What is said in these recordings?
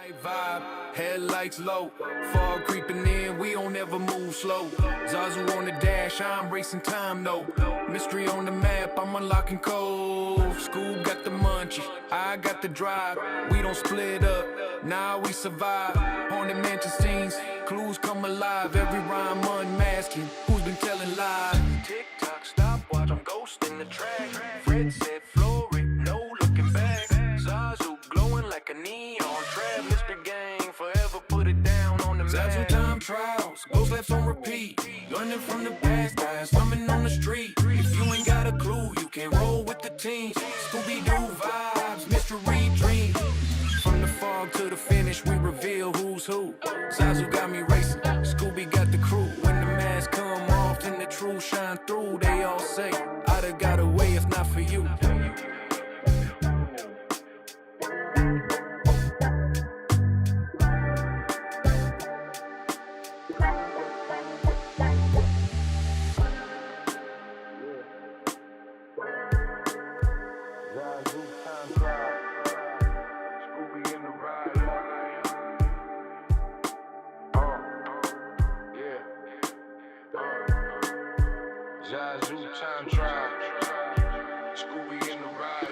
night vibe, headlights low, fog creeping in, we don't ever move slow. Zazu on the dash, I'm racing time though. Mystery on the map, I'm unlocking codes. School got the munchies, I got the drive. We don't split up, nah we survive. Haunted mansion scenes, clues come alive. Every rhyme unmasking, who's been telling lies? Tick-tock, stopwatch, I'm ghosting the track. Fred said Flory, no looking back. Zazu glowing like a neon trap. Mr. Gang, forever put it down on the map. Zazu time trials, ghost laps on repeat. Learning from the past guys, coming on the street. If you ain't got a clue, you can't roll with the team. Scooby-Doo vibes, mystery dream. From the fog to the finish, we reveal who's who. Zazu got me racing, Scooby got the crew. When the mask come off and the truth shine through, they all say, I'd have got away if not for you. Zazu time trial, Scooby in the ride. Yeah. Zazu time trial, Scooby in the ride.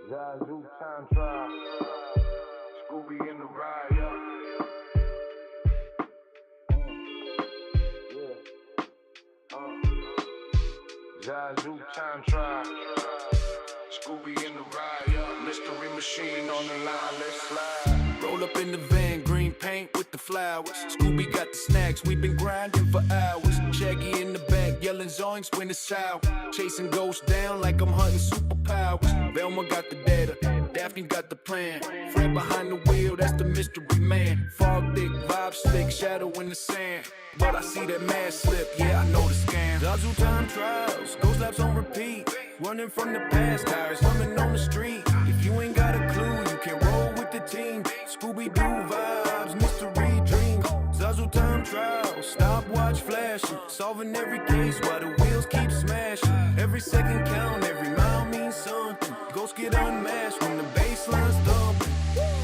Zazu time trial, Scooby in the ride. Zazu time trial, Scooby in the ride. Mystery machine on the line, let's slide. Roll up in the van, green paint with the flowers. Scooby got the snacks, we been grinding for hours. Shaggy in the back, yelling zoinks when it's out. Chasing ghosts down like I'm hunting superpowers. Velma got the data, Daphne got the plan. Fred behind the wheel, that's the mystery man. Fog thick, vibe slick, shadow in the sand. But I see that mask slip, yeah I know the scam. Zazu time trials, ghost laps on repeat. Running from the past, tires humming on the street. If you ain't got a clue, you can roll with the team. Scooby-Doo vibes, mystery dream. Zazu time trials, stopwatch flashing. Solving every case while the wheels keep smashing. Every second count, every mile means something. Ghosts get unmasked when the bassline's thumping.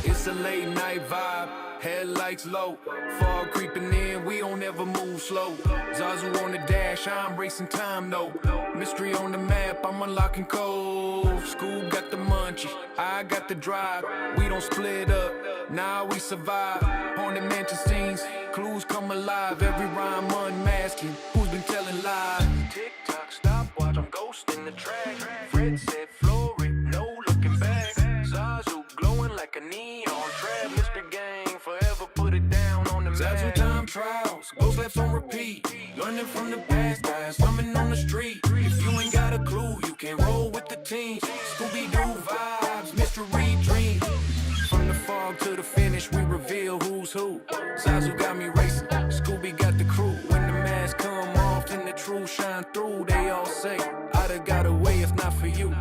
It's a late night vibe, headlights low, fog creeping in, we don't ever move slow. Zazu on the dash, I'm racing time though. Mystery on the map, I'm unlocking codes. School got the munchies, I got the drive. We don't split up, nah we survive. Haunted mansion scenes, clues come alive. Every rhyme unmasking, who's been telling lies? Tick-tock, stopwatch, I'm ghosting the track. Fred said Flory, no looking back. Zazu glowing like a neon trap. Mr. Gang, forever put it down on the map. Zazu time trials, ghost laps on repeat. Learning from the past guys, coming on the street. If you ain't got a clue, you can't roll with the team. Scooby-Doo vibes, mystery dream. From the fog to the finish, we reveal who's who. Zazu got me racing, Scooby got the crew. When the mask come off and the truth shine through, they all say, I'd have got away if not for you.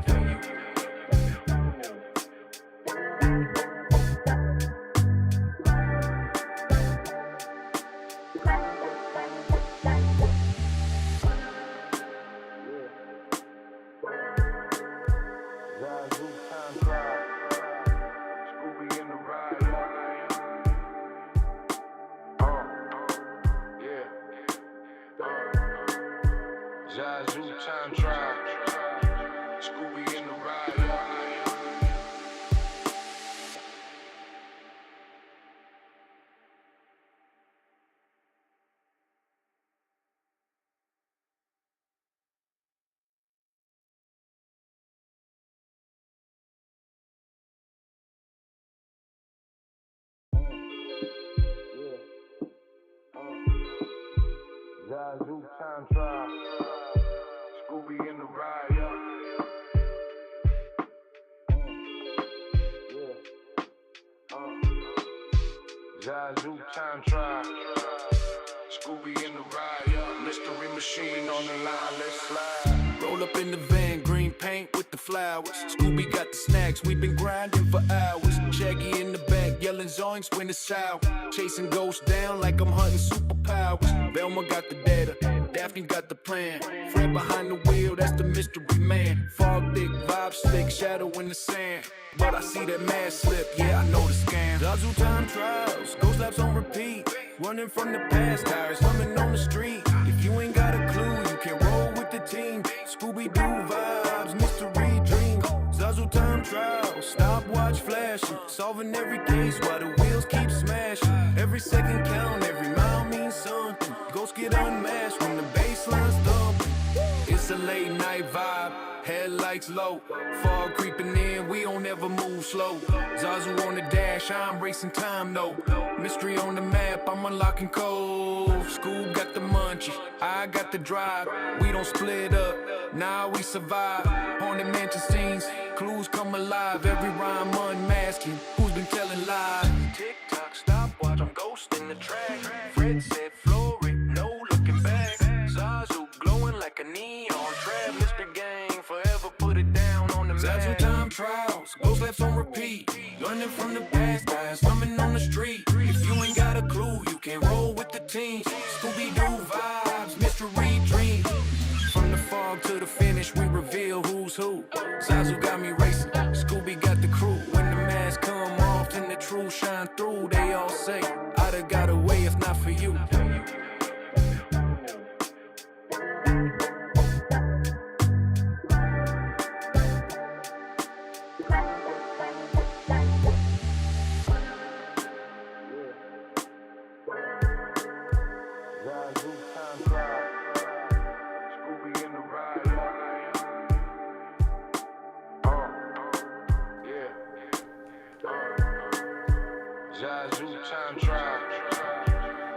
Zazu time trial, Scooby in the ride. Zazu time trial, Scooby in the ride. Zazu time trial, Scooby in the ride. Zazu time trial, Scooby in the ride, mystery machine on the line, let's slide. Roll up in the van, green paint with the flowers. Scooby got the snacks, we've been grinding for hours. Shaggy in the back, yelling zoinks when it's out. Chasing ghosts down like I'm hunting superpowers. Velma got the data, Daphne got the plan. Fred behind the wheel, that's the mystery man. Fog thick, vibe slick, shadow in the sand. But I see that mask slip, yeah, I know the scam. Zazu time trials, ghost laps on repeat. Running from the past, tires humming on the street. If you ain't got a clue, you can roll with the team. Scooby-Doo vibes, mystery dreams. Zazu time trials, stopwatch flashing. Solving every case while the wheels keep smashing. Every second count, every mile means something. Ghosts get unmasked when the bassline's dumping. It's a late night vibe, headlights low. Fog creeping in, we don't ever move slow. Zazu on the dash, I'm racing time though. Mystery on the map, I'm unlocking codes. Scoob got the munchie, I got the drive. We don't split up, now we survive. Haunted mansion scenes, clues come alive. Every rhyme unmasking, who's been telling lies? Tick-tock, stopwatch, I'm ghosting the track. Fred said Flory, no looking back. Zazu glowing like a neon trap. Mr. Gang, forever put it down on the map. Zazu time trials, ghost laps on repeat. Learning from the past, guys coming on the street. If you ain't got a clue, you can roll with the team. Scooby-Doo vibes, mystery dreams. From the fog to the finish, we reveal who's who. Zazu got me racing, Scooby got the crew. When the masks come off and the truth shine through, they all say, I'd have got away if not for you. Zazu time trial, Scooby in the ride, yeah. Zazu time trial,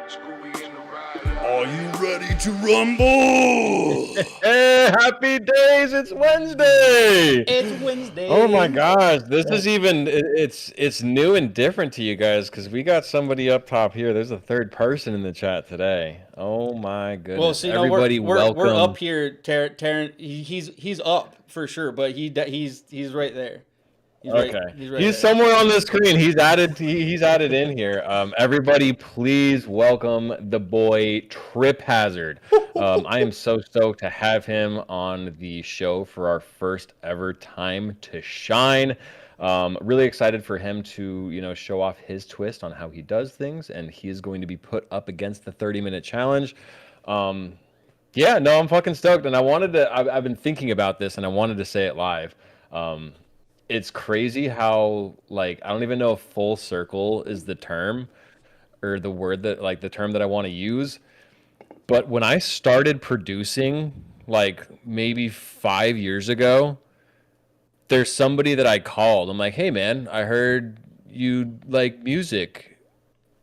Scooby in the ride. Are you ready to rumble? Hey, happy days! It's Wednesday. It's Wednesday. Oh my gosh, this is it's new and different to you guys because we got somebody up top here. There's a third person in the chat today. Oh my goodness! Well, see, no, everybody, we're welcome. up here. Taryn, he's up for sure, but he's right there. He's right, Okay, he's he's, right there. somewhere on the screen. He's added in here. Everybody, please welcome the boy Triphvzvrd. I am so stoked to have him on the show for our first ever time to shine. Really excited for him to show off his twist on how he does things, and he is going to be put up against the 30-minute challenge. Yeah, no, I'm fucking stoked, and I've been thinking about this, and I wanted to say it live. It's crazy how, I don't even know if full circle is the term or the word that, the term that I want to use. But when I started producing, maybe 5 years ago, there's somebody that I called. I'm like, hey, man, I heard you like music.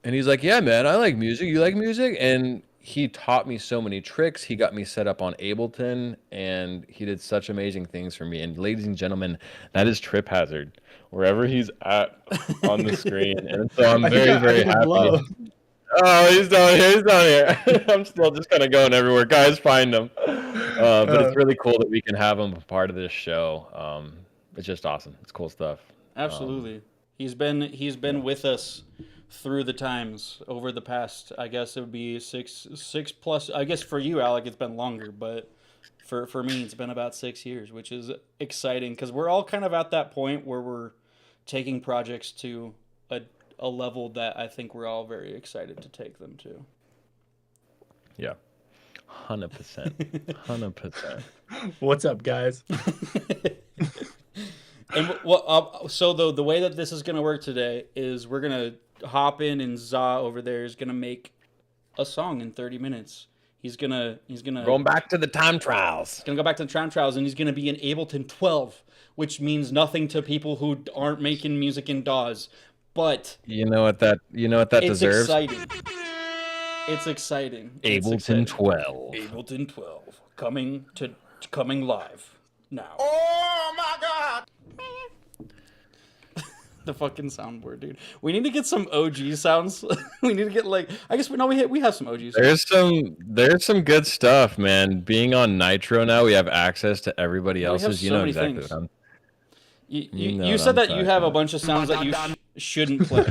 And he's like, yeah, man, I like music. You like music? And he taught me so many tricks. He got me set up on Ableton, and he did such amazing things for me. And ladies and gentlemen, that is Triphvzvrd, wherever he's at on the screen. And so I'm very, very happy. Oh, he's down here. He's down here. I'm still just kind of going everywhere. Guys, find him. But it's really cool that we can have him a part of this show. It's just awesome. It's cool stuff. Absolutely. He's been with us through the times over the past, I guess it would be six plus. I guess for you, Alec, it's been longer, but for me, it's been about 6 years, which is exciting because we're all kind of at that point where we're taking projects to a level that I think we're all very excited to take them to. Yeah, 100%, 100%. What's up, guys? And so the way that this is going to work today is we're going to hop in, and Za over there is going to make a song in 30 minutes. He's gonna Going back to the time trials. He's gonna go back to the time trials, and he's gonna be in Ableton 12, which means nothing to people who aren't making music in DAWs. But you know what that deserves? Exciting. It's exciting. Ableton 12. Ableton 12 coming live now. Oh my God! the fucking soundboard, dude. We need to get some OG sounds. We need to get like, I guess we have some OG sounds. There's some good stuff, man. Being on Nitro now, we have access to everybody else's. You so know many exactly things. what I'm. You said that you have a bunch of sounds that you shouldn't play.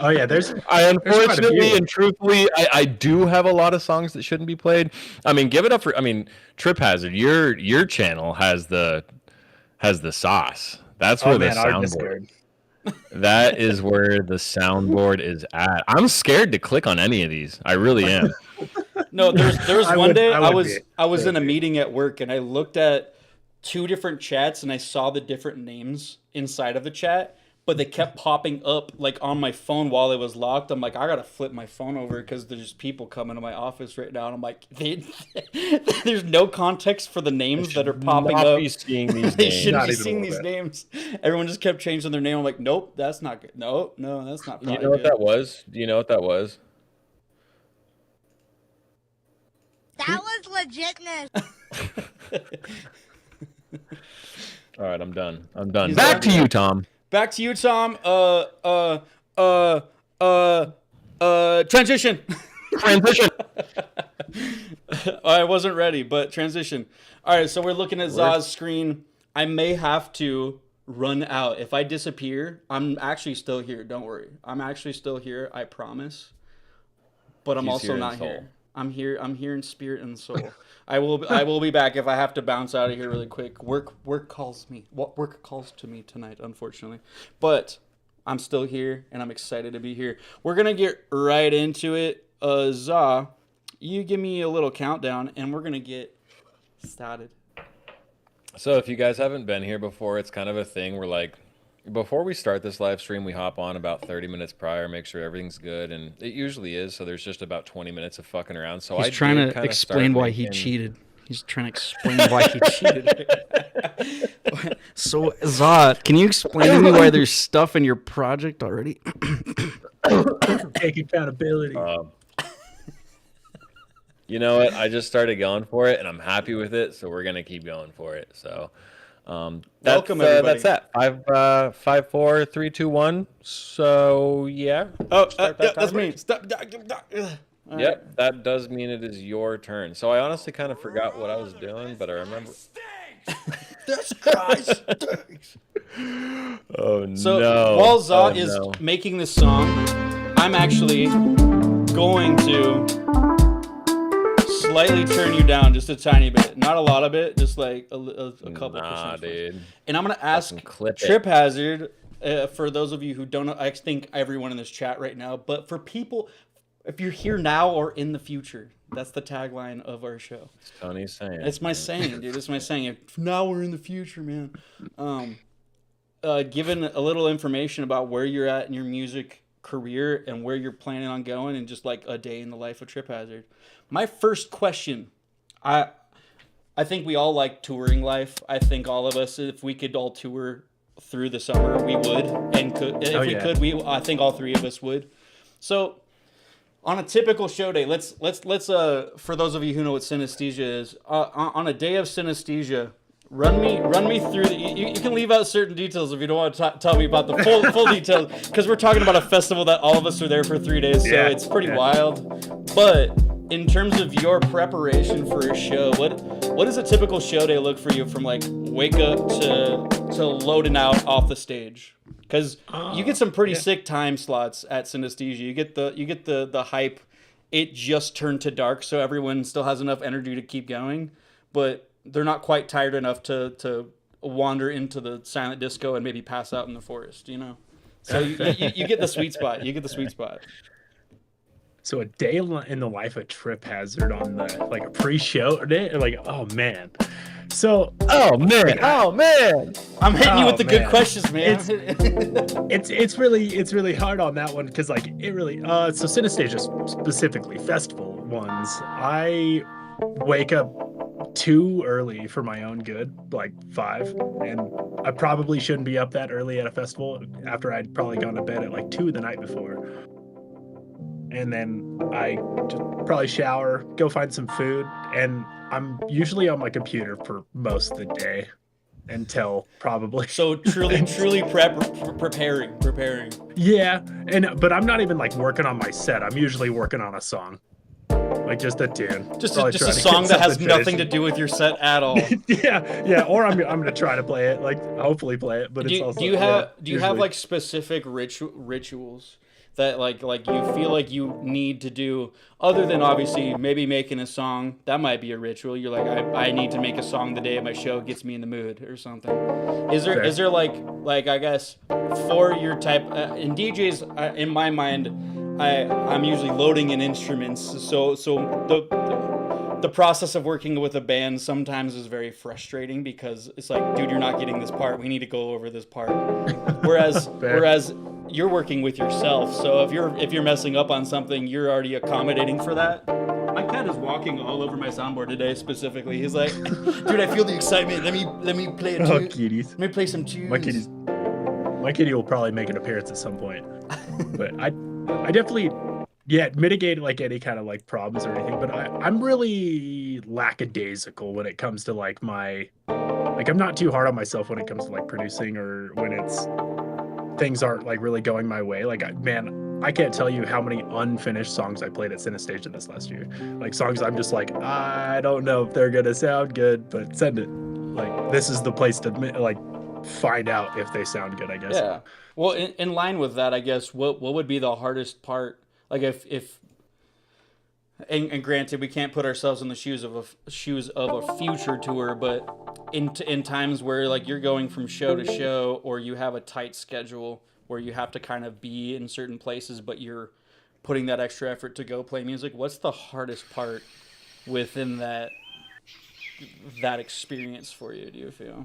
Oh yeah, there's. I There's quite a unfortunately few. and truthfully, I do have a lot of songs that shouldn't be played. I mean, give it up for. I mean, Triphvzrd, your channel has the sauce. That's where Oh the man, our soundboard. Discord. That is where the soundboard is at. I'm scared to click on any of these. I really am. No, there was I one would- day I I would was be. I was in a Would be. meeting at work and I looked at 2 different chats and I saw the different names inside of the chat, but they kept popping up like on my phone while it was locked. I'm like, I gotta flip my phone over because there's people coming to my office right now, and I'm like, there's no context for the names that are popping Not up. be seeing these They names. shouldn't Not be even a seeing little these bit. names. Everyone just kept changing their name. I'm like, nope, that's not good. No, that's not. You Probably know what good. that was? Do you know what that was? That was legitness. All right, I'm done. I'm done. He's Back done. to you, Tom. Back to you, Tom. Transition. Transition. I wasn't ready, but transition. All right, so we're looking at Zah's screen. I may have to run out. If I disappear, I'm actually still here. Don't worry. I'm actually still here. I promise. But I'm He's also here in not soul. here. I'm here. I'm here in spirit and soul. I will be back if I have to bounce out of here really quick. Work calls me. Work calls to me tonight, unfortunately. But I'm still here and I'm excited to be here. We're gonna get right into it. Zah, you give me a little countdown and we're gonna get started. So if you guys haven't been here before, it's kind of a thing where like before we start this live stream, we hop on about 30 minutes prior, make sure everything's good, and it usually is. So there's just about 20 minutes of fucking around. So He's I trying did to kinda explain start why he making- cheated. He's trying to explain why he cheated. So, Zah, can you explain to me why there's stuff in your project already? Take accountability. You know what? I just started going for it, and I'm happy with it. So we're gonna keep going for it. So, Welcome, everybody. That's that. 5, 4, 3, 2, 1. So yeah. Oh, Start that that's timer. me. Stop. All Yep, right. that does mean it is your turn. So I honestly kind of forgot what I was doing, but I remember. This guy stinks. Oh no! So while Zah Oh, is no. making this song, I'm actually going to slightly turn you down just a tiny bit, not a lot of it, just like a couple Nah, percent. dude. And I'm gonna ask Fucking clip it. Triphvzrd, for those of you who don't know, I think everyone in this chat right now, but for people, if you're here now or in the future, that's the tagline of our show. Tony's saying. It's my saying, dude. It's my saying. If now or in the future, man. Given a little information about where you're at in your music career and where you're planning on going, and just like a day in the life of Triphvzrd. My first question, I think we all like touring life. I think all of us, if we could all tour through the summer, we would, and could if we yeah. could, I think all 3 of us would. So, on a typical show day, let's for those of you who know what synesthesia is, on a day of synesthesia, run me through. You can leave out certain details if you don't want to tell me about the full details, because we're talking about a festival that all of us are there for 3 days, so Yeah, it's pretty yeah. wild. But in terms of your preparation for a show, what does a typical show day look for you from like wake up to loading out off the stage? Because you get some pretty sick time slots at synesthesia. You get the hype. It just turned to dark, so everyone still has enough energy to keep going, but they're not quite tired enough to wander into the silent disco and maybe pass out in the forest. You know, so you get the sweet spot. You get the sweet spot. So a day in the life of Triphvzrd on the like a pre-show day, like oh man. So Oh man! Oh man! I'm hitting you with Oh, the good man. questions, man. it's really hard on that one because like it really so Synesthesia specifically festival ones, I wake up too early for my own good, like 5, and I probably shouldn't be up that early at a festival after I'd probably gone to bed at like 2 the night before. And then I just probably shower, go find some food, and I'm usually on my computer for most of the day. until probably. So truly preparing. Yeah, but I'm not even like working on my set. I'm usually working on a song, like just a tune. Just Probably a trying to song get that has something nothing finished. to do with your set at all. Yeah. Or I'm gonna try to play it, like hopefully play it. But Do it's you, also do you have usually. like specific rituals that like you feel like you need to do, other than obviously maybe making a song? That might be a ritual. You're like, I need to make a song the day of my show, gets me in the mood or something. Fair. Is there like I guess for your type in DJs, in my mind, I'm usually loading in instruments, so the process of working with a band sometimes is very frustrating because it's like, dude, you're not getting this part. We need to go over this part. Whereas you're working with yourself, so if you're messing up on something, you're already accommodating for that. My cat is walking all over my soundboard today specifically. He's like, dude, I feel the excitement. Let me play a tune. Oh, kitties. Let me play some tunes. My kitty will probably make an appearance at some point. But I definitely, mitigate like any kind of like problems or anything. But I'm really lackadaisical when it comes to like I'm not too hard on myself when it comes to like producing, or when things aren't like really going my way. Like, I can't tell you how many unfinished songs I played at Synesthesia this last year. Like songs I'm just like, I don't know if they're gonna sound good, but send it. Like, this is the place to like find out if they sound good, I guess. Yeah. Well, in line with that, I guess what would be the hardest part? Like if and granted, we can't put ourselves in the shoes of a future tour, but in times where like you're going from show to show, or you have a tight schedule where you have to kind of be in certain places, but you're putting that extra effort to go play music. What's the hardest part within that experience for you, do you feel?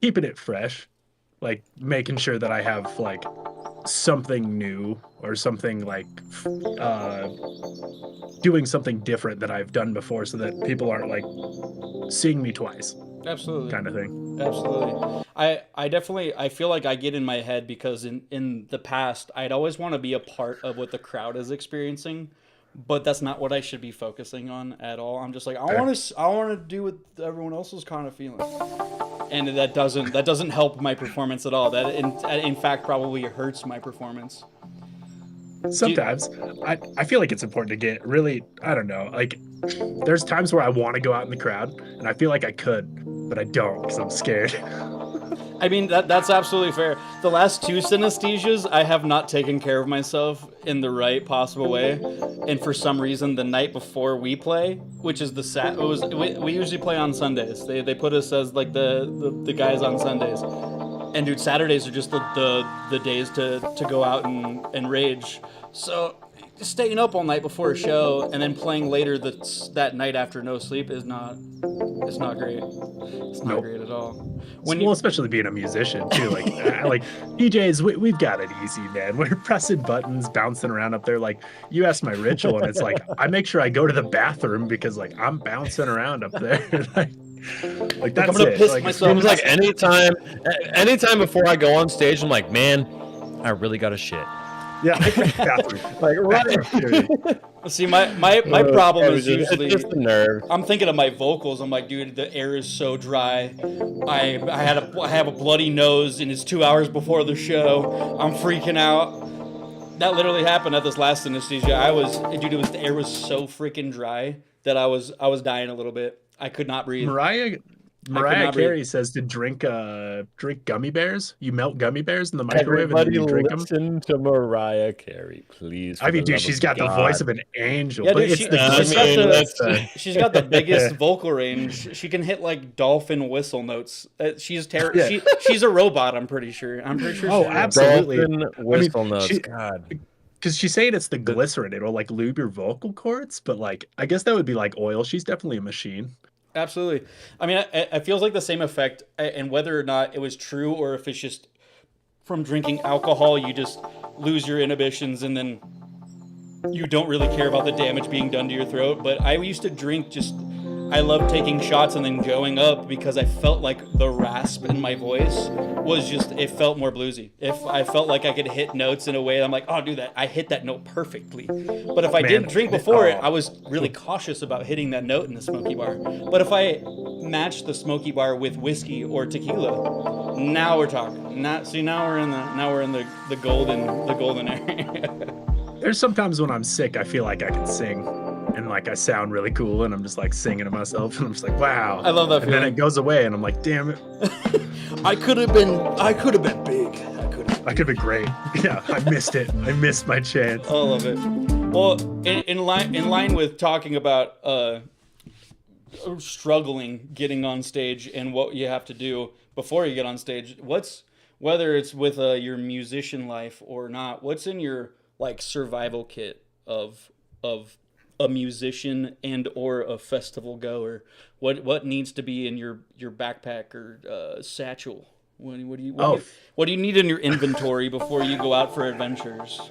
Keeping it fresh, like making sure that I have like something new, or something like doing something different that I've done before, so that people aren't like seeing me twice, Absolutely. kind of thing. Absolutely. I definitely, I feel like I get in my head because in the past, I'd always want to be a part of what the crowd is experiencing, but that's not what I should be focusing on at all. I'm just like, I want to do what everyone else is kind of feeling. And that doesn't help my performance at all. That in fact probably hurts my performance. Sometimes I feel like it's important to get really, I don't know, like there's times where I want to go out in the crowd and I feel like I could, but I don't because I'm scared. I mean, that's absolutely fair. The last two synesthesias, I have not taken care of myself in the right possible way, and for some reason, the night before we play, which is we usually play on Sundays. They put us as like the guys on Sundays, and dude, Saturdays are just the days to go out and rage. So staying up all night before a show and then playing later that night after no sleep is not great. It's not great at all. Especially being a musician too, like like DJs, we've got it easy, man. We're pressing buttons, bouncing around up there. Like, you asked my ritual, and it's like I make sure I go to the bathroom because like I'm bouncing around up there. like that's I'm gonna it. piss Like, myself. Seems like anytime before I go on stage, I'm like, man, I really got to shit. yeah, bathroom. Like, right. See, my problem is it's usually just the nerve. I'm thinking of my vocals. I'm like, dude, the air is so dry. I have a bloody nose, and it's 2 hours before the show. I'm freaking out. That literally happened at this last anesthesia. The air was so freaking dry that I was dying a little bit. I could not breathe. Mariah not Carey says to drink gummy bears. You melt gummy bears in the microwave and then Everybody you drink them. listen to Mariah Carey, please. I mean, dude, she's got the voice of an angel. Yeah, but dude, she's got the biggest vocal range. She can hit like dolphin whistle notes. She's she's a robot. I'm pretty sure. Oh, she's a robot. absolutely. Dolphin whistle notes. God. Because she's saying it's the glycerin. It'll like lube your vocal cords, but like I guess that would be like oil. She's definitely a machine. Absolutely. I mean, it feels like the same effect, and whether or not it was true or if it's just from drinking alcohol, you just lose your inhibitions and then you don't really care about the damage being done to your throat. But I used to drink just I love taking shots and then going up because I felt like the rasp in my voice was just, it felt more bluesy. If I felt like I could hit notes in a way, I'm like, oh, dude, I hit that note perfectly. But if I didn't drink before it, I was really cautious about hitting that note in the smoky bar. But if I matched the smoky bar with whiskey or tequila, now we're talking. Now we're in the golden area. There's sometimes when I'm sick, I feel like I can sing. And like I sound really cool, and I'm just like singing to myself, and I'm just like, wow. I love that feeling. And then it goes away, and I'm like, damn it. I could have been big. I could have been great. Yeah, I missed it. I missed my chance. I love it. Well, in line with talking about struggling getting on stage and what you have to do before you get on stage, whether it's with your musician life or not, what's in your like survival kit of a musician and or a festival goer? What needs to be in your backpack or satchel? What do you need in your inventory before you go out for adventures?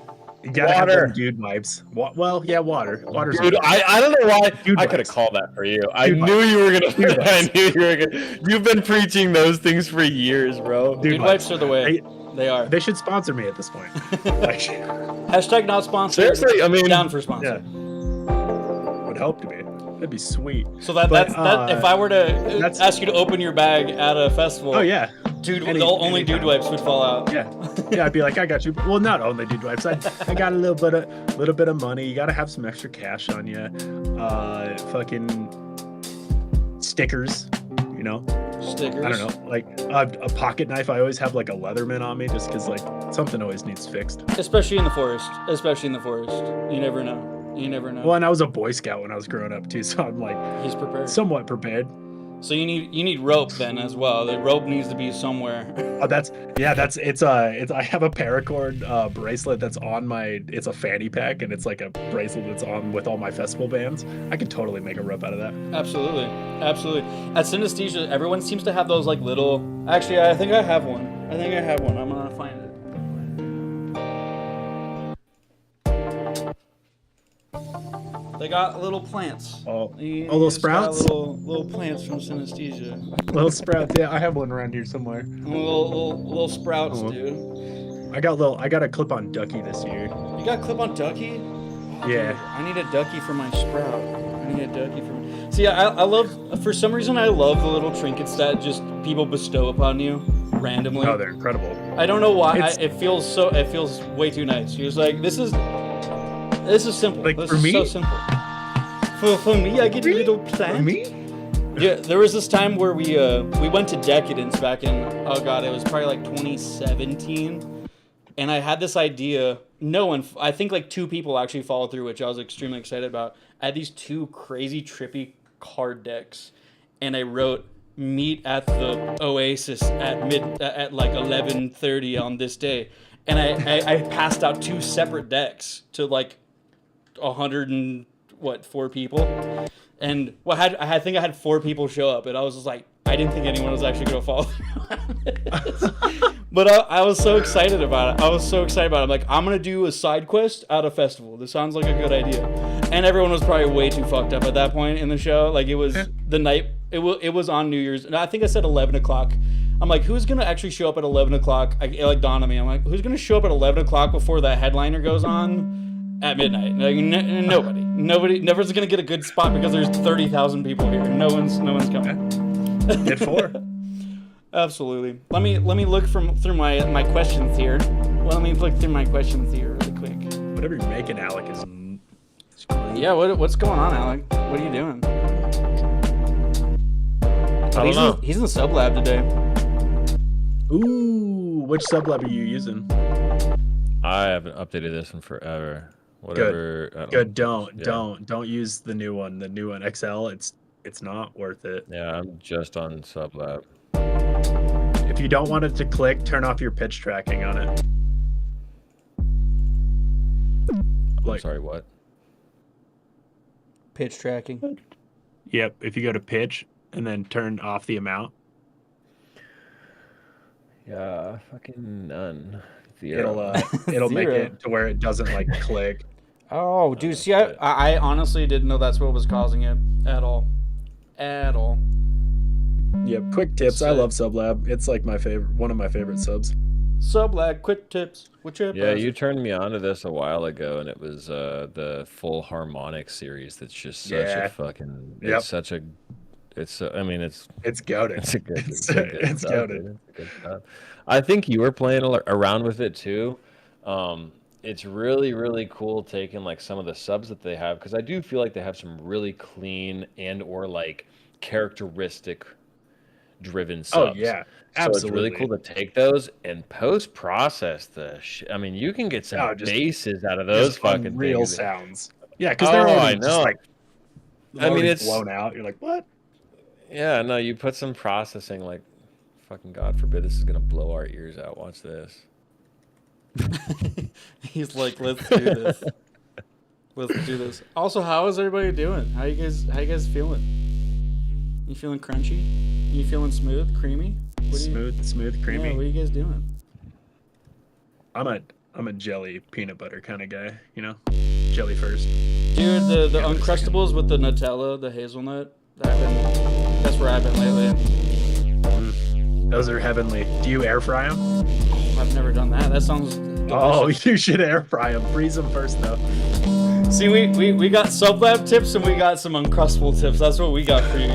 You gotta have them dude vibes. Well, yeah, water. Water's dude, I don't know why I could have called that for you. I knew you were gonna. I knew you were gonna. You've been preaching those things for years, bro. Dude wipes are the way. They are. They should sponsor me at this point. Hashtag not sponsored. Seriously, I mean, down for sponsor. Yeah. Would help to be. That'd be sweet. So that if I were to ask you to open your bag at a festival. Oh yeah. Dude, only dude wipes would fall out. Yeah, I'd be like, I got you. Well, not only dude wipes. I got a little bit of money. You gotta have some extra cash on you. Fucking stickers. You know. Stickers. I don't know, like a pocket knife. I always have like a Leatherman on me, just because like something always needs fixed. Especially in the forest. You never know. Well, and I was a Boy Scout when I was growing up too, so I'm like, he's prepared. Somewhat prepared. So you need rope then as well. The rope needs to be somewhere. Oh, it's I have a paracord bracelet that's on my. It's a fanny pack, and it's like a bracelet that's on with all my festival bands. I could totally make a rope out of that. Absolutely. At Synesthesia, everyone seems to have those like little. Actually, I think I have one. I'm gonna find it. They got little plants. Little sprouts? Little plants from Synesthesia. Little sprouts, yeah. I have one around here somewhere. Little sprouts, dude. I got a clip-on ducky this year. You got a clip-on ducky? Yeah. Dude, I need a ducky for my sprout. See, I love, for some reason, I love the little trinkets that just people bestow upon you randomly. Oh, they're incredible. I don't know why. It feels way too nice. He was like, this is simple. Like, this for is me? so simple. For me, I get a little plant. For me? Yeah, there was this time where we went to Decadence back in, oh god, it was probably like 2017, and I had this idea. I think like 2 people actually followed through, which I was extremely excited about. I had these 2 crazy trippy card decks, and I wrote meet at the Oasis at like 11:30 on this day, and I passed out 2 separate decks to like 4 people, and I think I had 4 people show up, and I was just like, I didn't think anyone was actually gonna follow through. But I was so excited about it. I'm like, I'm gonna do a side quest at a festival. This sounds like a good idea. And everyone was probably way too fucked up at that point in the show. Like, it was the night. It was on New Year's, and I think I said 11 o'clock. I'm like, who's gonna actually show up at 11 o'clock? It like dawned on me. I'm like, who's gonna show up at 11 o'clock before the headliner goes on at midnight? Like, nobody. Never's gonna get a good spot because there's 30,000 people here. No one's coming. Get 4. Absolutely. Let me look through my questions here. Let me look through my questions here really quick. Whatever you're making, Alec, is great. Yeah. What's going on, Alec? What are you doing? I don't know. He's in the sub lab today. Ooh, which sub lab are you using? I haven't updated this one forever. Whatever. Good. Don't use the new one. The new one XL. It's not worth it. Yeah, I'm just on Sublab. If you don't want it to click, turn off your pitch tracking on it. I'm sorry, what? Pitch tracking. Yep. If you go to pitch and then turn off the amount. Yeah, fucking none. It'll make it to where it doesn't like click. Oh, dude. See, I honestly didn't know that's what was causing it at all. at all. Yep. Quick tips. I Sick. love Sublab. It's like one of my favorite subs. Sublag, quick tips. Which Yeah, you turned me on to this a while ago, and it was the full harmonic series. That's just such Yeah. a fucking. Yep. It's such a. It's. I mean, it's goated. It's a good. It's It's, a good it's stuff, goated. dude. It's a good stuff. I think you were playing around with it too. It's really really cool taking like some of the subs that they have, because I do feel like they have some really clean and or like characteristic driven Oh subs. yeah, So absolutely. it's really cool to take those and post process the. I mean, you can get some Oh, just- basses out of those Just fucking real things. sounds. Yeah, because they're Oh, I already just know. like. I mean, already it's blown out. You're like, what? Yeah, no, you put some processing, like, fucking God forbid this is gonna blow our ears out. Watch this. He's like, let's do this. Let's do this. Also, how is everybody doing? How you guys feeling? You feeling crunchy? You feeling smooth, creamy? Smooth, creamy. Yeah, what are you guys doing? I'm a jelly peanut butter kind of guy. You know, jelly first. Dude, the Yeah, wait a second. Uncrustables with the Nutella, the hazelnut, that's where I've been lately. Those are heavenly. Do you air fry them? I've never done that. That sounds Oh, delicious. you should air fry them. Freeze them first though. See, we got Sublab tips and we got some Uncrustable tips. That's what we got for you.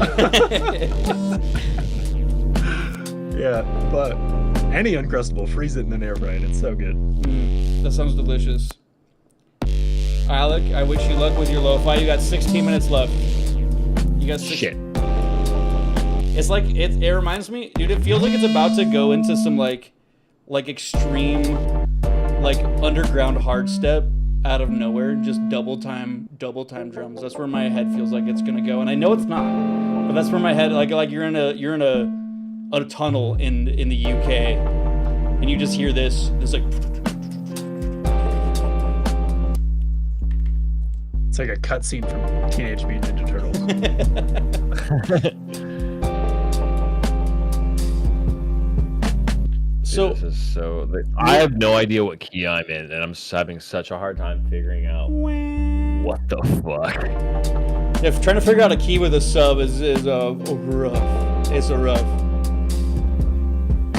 Yeah, but any Uncrustable, freeze it and then air fry it. It's so good. That sounds delicious. Alec, I wish you luck with your lo-fi. You got 16 minutes left. You got Shit. It's like it reminds me, dude. It feels like it's about to go into some like extreme, like underground hard step out of nowhere. Just double time drums. That's where my head feels like it's gonna go, and I know it's not, but that's where my head like you're in a tunnel in the UK, and you just hear this like. It's like a cutscene from Teenage Mutant Ninja Turtles. So Dude, this is so. I have no idea what key I'm in, and I'm having such a hard time figuring out what the fuck. if trying to figure out a key with a sub is rough. It's a rough.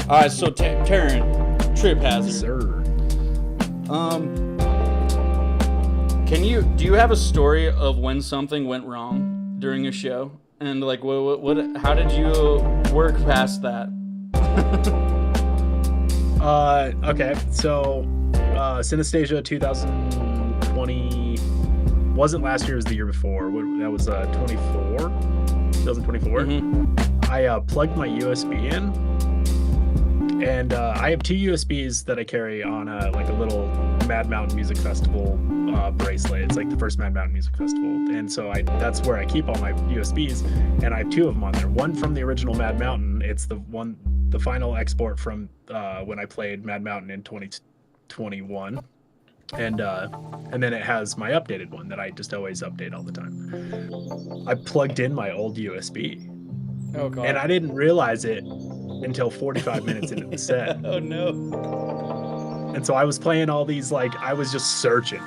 All right, so Taryn, Triphvzvrd. Sir. Do you have a story of when something went wrong during a show, and like what how did you work past that? Okay, so Synesthesia 2020 wasn't last year, it was the year before. That was 2024. Mhm. I plugged my USB in, and I have two USBs that I carry on like a little Mad Mountain Music Festival bracelet. It's like the first Mad Mountain Music Festival, and so that's where I keep all my USBs, and I have two of them on there. One from the original Mad Mountain. It's the final export from when I played Mad Mountain in 2021, and then it has my updated one that I just always update all the time. I plugged in my old USB, Oh god. and I didn't realize it until 45 minutes into the set. Oh no. And so I was playing all these, like, I was just searching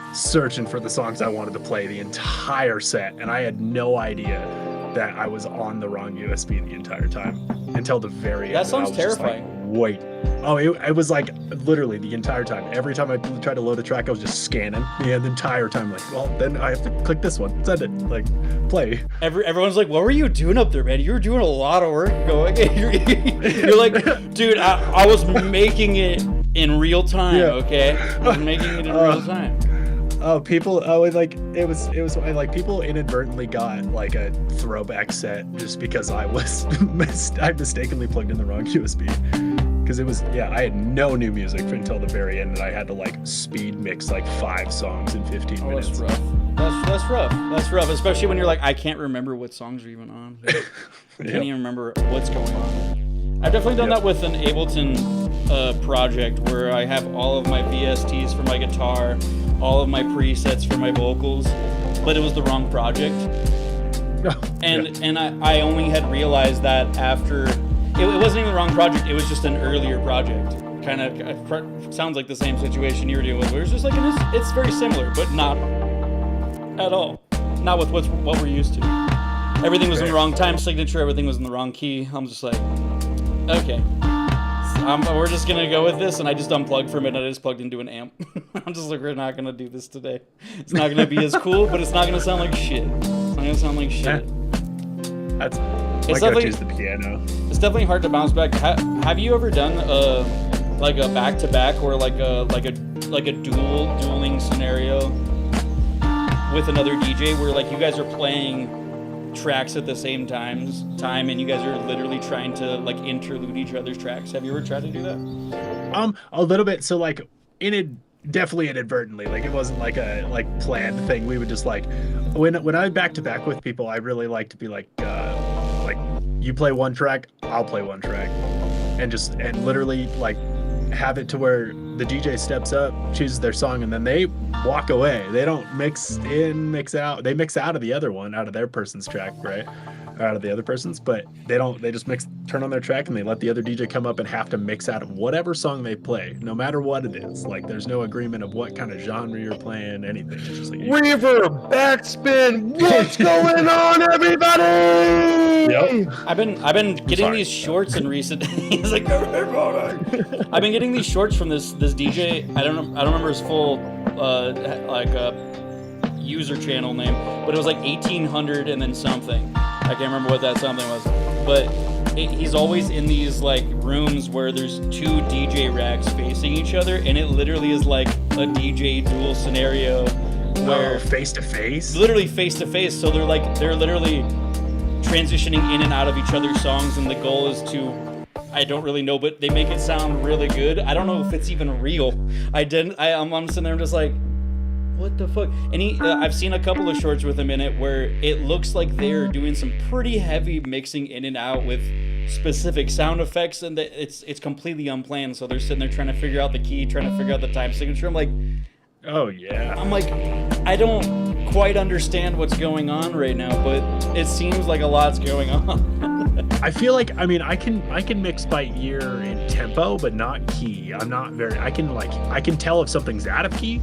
for the songs I wanted to play the entire set, and I had no idea that I was on the wrong USB the entire time until the very end. That And I sounds was just like, terrifying. wait. Oh, it was like literally the entire time. Every time I tried to load a track, I was just scanning the entire time. Like, well, then I have to click this one, send it, like, play. Everyone's like, what were you doing up there, man? You were doing a lot of work going. You're like, dude, I was making it in real time, Yeah. okay? I was making it in real time. People like people inadvertently got like a throwback set just because I mistakenly plugged in the wrong USB, because I had no new music until the very end, and I had to like speed mix like 5 songs in 15 Oh, minutes. that's rough. That's rough. That's rough, especially when you're like, I can't remember what songs are even on. I can't even remember what's going on. I've definitely done that with an Ableton project where I have all of my VSTs for my guitar, all of my presets for my vocals, but it was the wrong project. And I only had realized that after it wasn't even the wrong project, it was just an earlier project. Kind of sounds like the same situation you were dealing with, where it's just like it's very similar, but not at all. Not with what we're used to. everything was in the wrong time signature, everything was in the wrong key. I'm just like, okay. We're just gonna go with this, and I just unplugged from it, and I just plugged into an amp. I'm just like, we're not gonna do this today. It's not gonna be as cool, but it's not gonna sound like shit. It's not gonna sound like shit. That's It's my definitely- go-to is the piano. It's definitely hard to bounce back. Have you ever done like a back-to-back or like a dueling scenario with another DJ where like you guys are playing tracks at the same time and you guys are literally trying to like interlude each other's tracks? Have you ever tried to do that? A little bit. So like definitely inadvertently. Like it wasn't like a planned thing. We would just like when I back to back with people, I really like to be like you play one track, I'll play one track, and literally like have it to where the DJ steps up, chooses their song, and then they walk away. They don't mix in, mix out. They mix out of the other one, out of their person's track, right? Or out of the other person's, but they don't. They just turn on their track, and they let the other DJ come up and have to mix out of whatever song they play, no matter what it is. Like there's no agreement of what kind of genre you're playing, anything. It's just like Reverb, backspin, what's going on, everybody? Yep. I've been getting sorry. these shorts in recent. He's like, I've been getting these shorts from this DJ. I don't remember his full user channel name, but it was like 1800 and then something. I can't remember what that something was, but he's always in these like rooms where there's two DJ racks facing each other, and it literally is like a DJ duel scenario where face to face. literally face to face. So they're literally transitioning in and out of each other's songs, and the goal is to, I don't really know, but they make it sound really good. I don't know if it's even real. I'm sitting there, I'm just like, what the fuck? And I've seen a couple of shorts with him in it where it looks like they're doing some pretty heavy mixing in and out with specific sound effects, and that it's completely unplanned. So they're sitting there trying to figure out the key, trying to figure out the time signature. I'm like, I don't quite understand what's going on right now, but it seems like a lot's going on. I feel like, I mean, I can mix by ear in tempo, but not key. I'm not very. I can tell if something's out of key,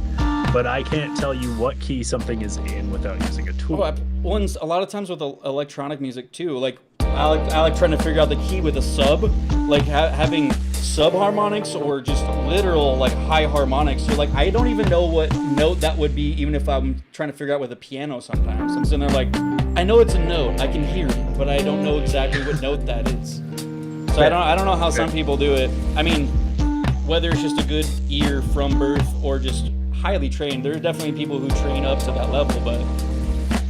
but I can't tell you what key something is in without using a tool. A lot of times with electronic music too, like I like trying to figure out the key with a sub, like having subharmonics or just literal like high harmonics. So like I don't even know what note that would be, even if I'm trying to figure out with a piano. Sometimes I'm sitting there like, I know it's a note, I can hear it, but I don't know exactly what note that is. So I don't know how some people do it. I mean, whether it's just a good ear from birth or just highly trained, there are definitely people who train up to that level, but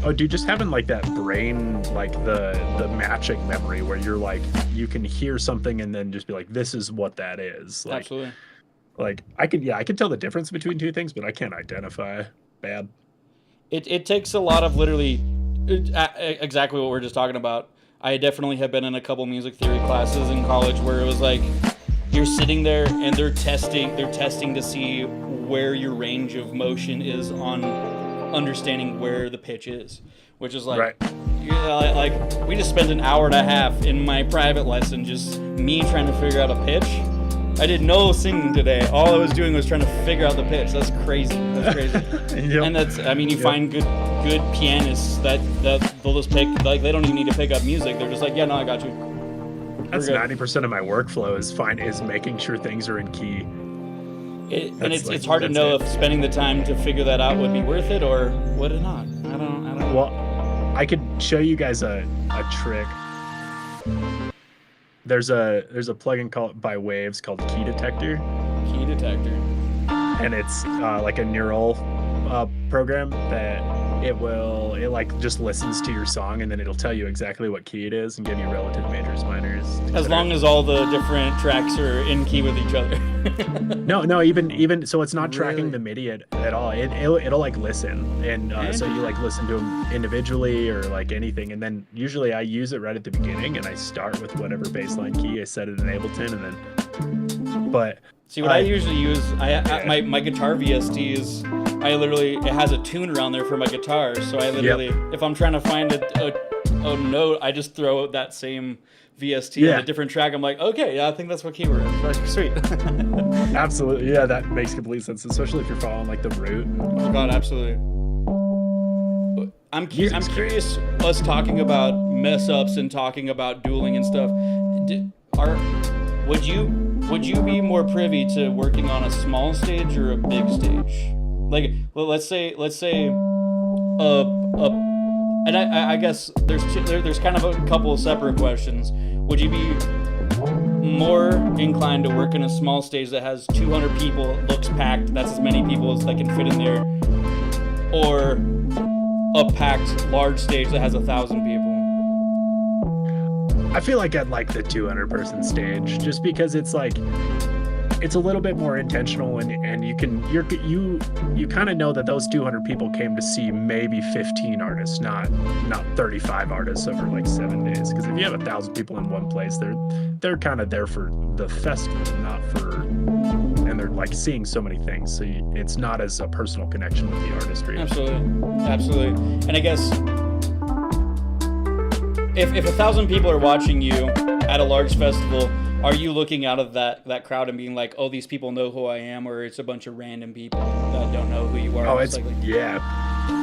Oh, dude, just having like that brain, like the matching memory where you're like, you can hear something and then just be like, this is what that is. Like, absolutely. Like I can tell the difference between two things, but I can't identify. Bad. It takes a lot of literally exactly what we're just talking about. I definitely have been in a couple music theory classes in college where it was like you're sitting there and they're testing to see where your range of motion is on understanding where the pitch is, which is like, Right. like we just spent an hour and a half in my private lesson just me trying to figure out a pitch. I did no singing today. All I was doing was trying to figure out the pitch. That's crazy. Yep. And that's, I mean, you find good pianists that they'll just pick, like they don't even need to pick up music. They're just like, yeah, no, I got you. That's We're good. 90% of my workflow is making sure things are in key. It's hard to know if spending the time to figure that out would be worth it or would it not. I don't know. Well, I could show you guys a trick. There's a plugin called by Waves called Key Detector, Key detector. and it's like a neural program that it like just listens to your song and then it'll tell you exactly what key it is and give you relative majors, minors. As long as all the different tracks are in key with each other. No, even so, it's not tracking Really? the MIDI at all. It'll like listen, and so you like listen to them individually or like anything, and then usually I use it right at the beginning, and I start with whatever baseline key I set it in Ableton, and then. But See, what I usually use, my guitar VST is, it has a tuner on there for my guitar, so I literally, if I'm trying to find a note, I just throw that same VST on a different track. I'm like, okay, yeah, I think that's what key we're in. Like, sweet. Absolutely, yeah, that makes complete sense, especially if you're following like the root. Oh god, absolutely. I'm Music's great. curious. Us talking about mess ups and talking about dueling and stuff. Would you be more privy to working on a small stage or a big stage? Like, well, let's say and I guess there's kind of a couple of separate questions. Would you be more inclined to work in a small stage that has 200 people, looks packed, that's as many people as they can fit in there, or a packed large stage that has 1,000 people? I feel like I'd like the 200 person stage just because it's like it's a little bit more intentional and you kind of know that those 200 people came to see maybe 15 artists, not 35 artists over like 7 days. Because if you have 1,000 people in one place, they're kind of there for the festival, not for, and they're like seeing so many things, so it's not as a personal connection with the artistry. Absolutely. And I guess if 1,000 people are watching you at a large festival, are you looking out of that crowd and being like, oh, these people know who I am, or it's a bunch of random people that don't know who you are? Oh, it's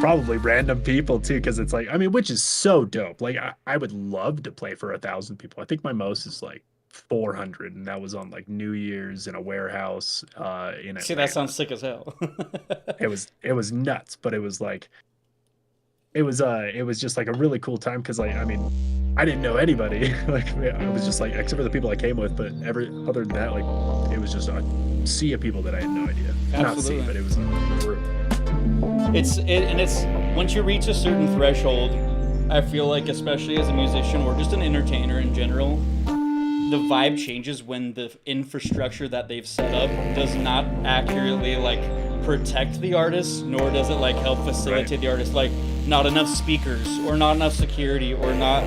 probably random people too, because it's like, I mean, which is so dope. Like I would love to play for 1,000 people. I think my most is like 400, and that was on like New Year's in a warehouse in Atlanta. See, that sounds sick as hell. It was nuts, but it was like it was just like a really cool time because like, I mean, I didn't know anybody. Like I was just like, except for the people I came with, but other than that, like it was just a sea of people that I had no idea. Absolutely. Not sea, but it was a group. It's once you reach a certain threshold, I feel like, especially as a musician or just an entertainer in general, the vibe changes when the infrastructure that they've set up does not accurately like protect the artist, nor does it like help facilitate the artist. Like not enough speakers or not enough security or not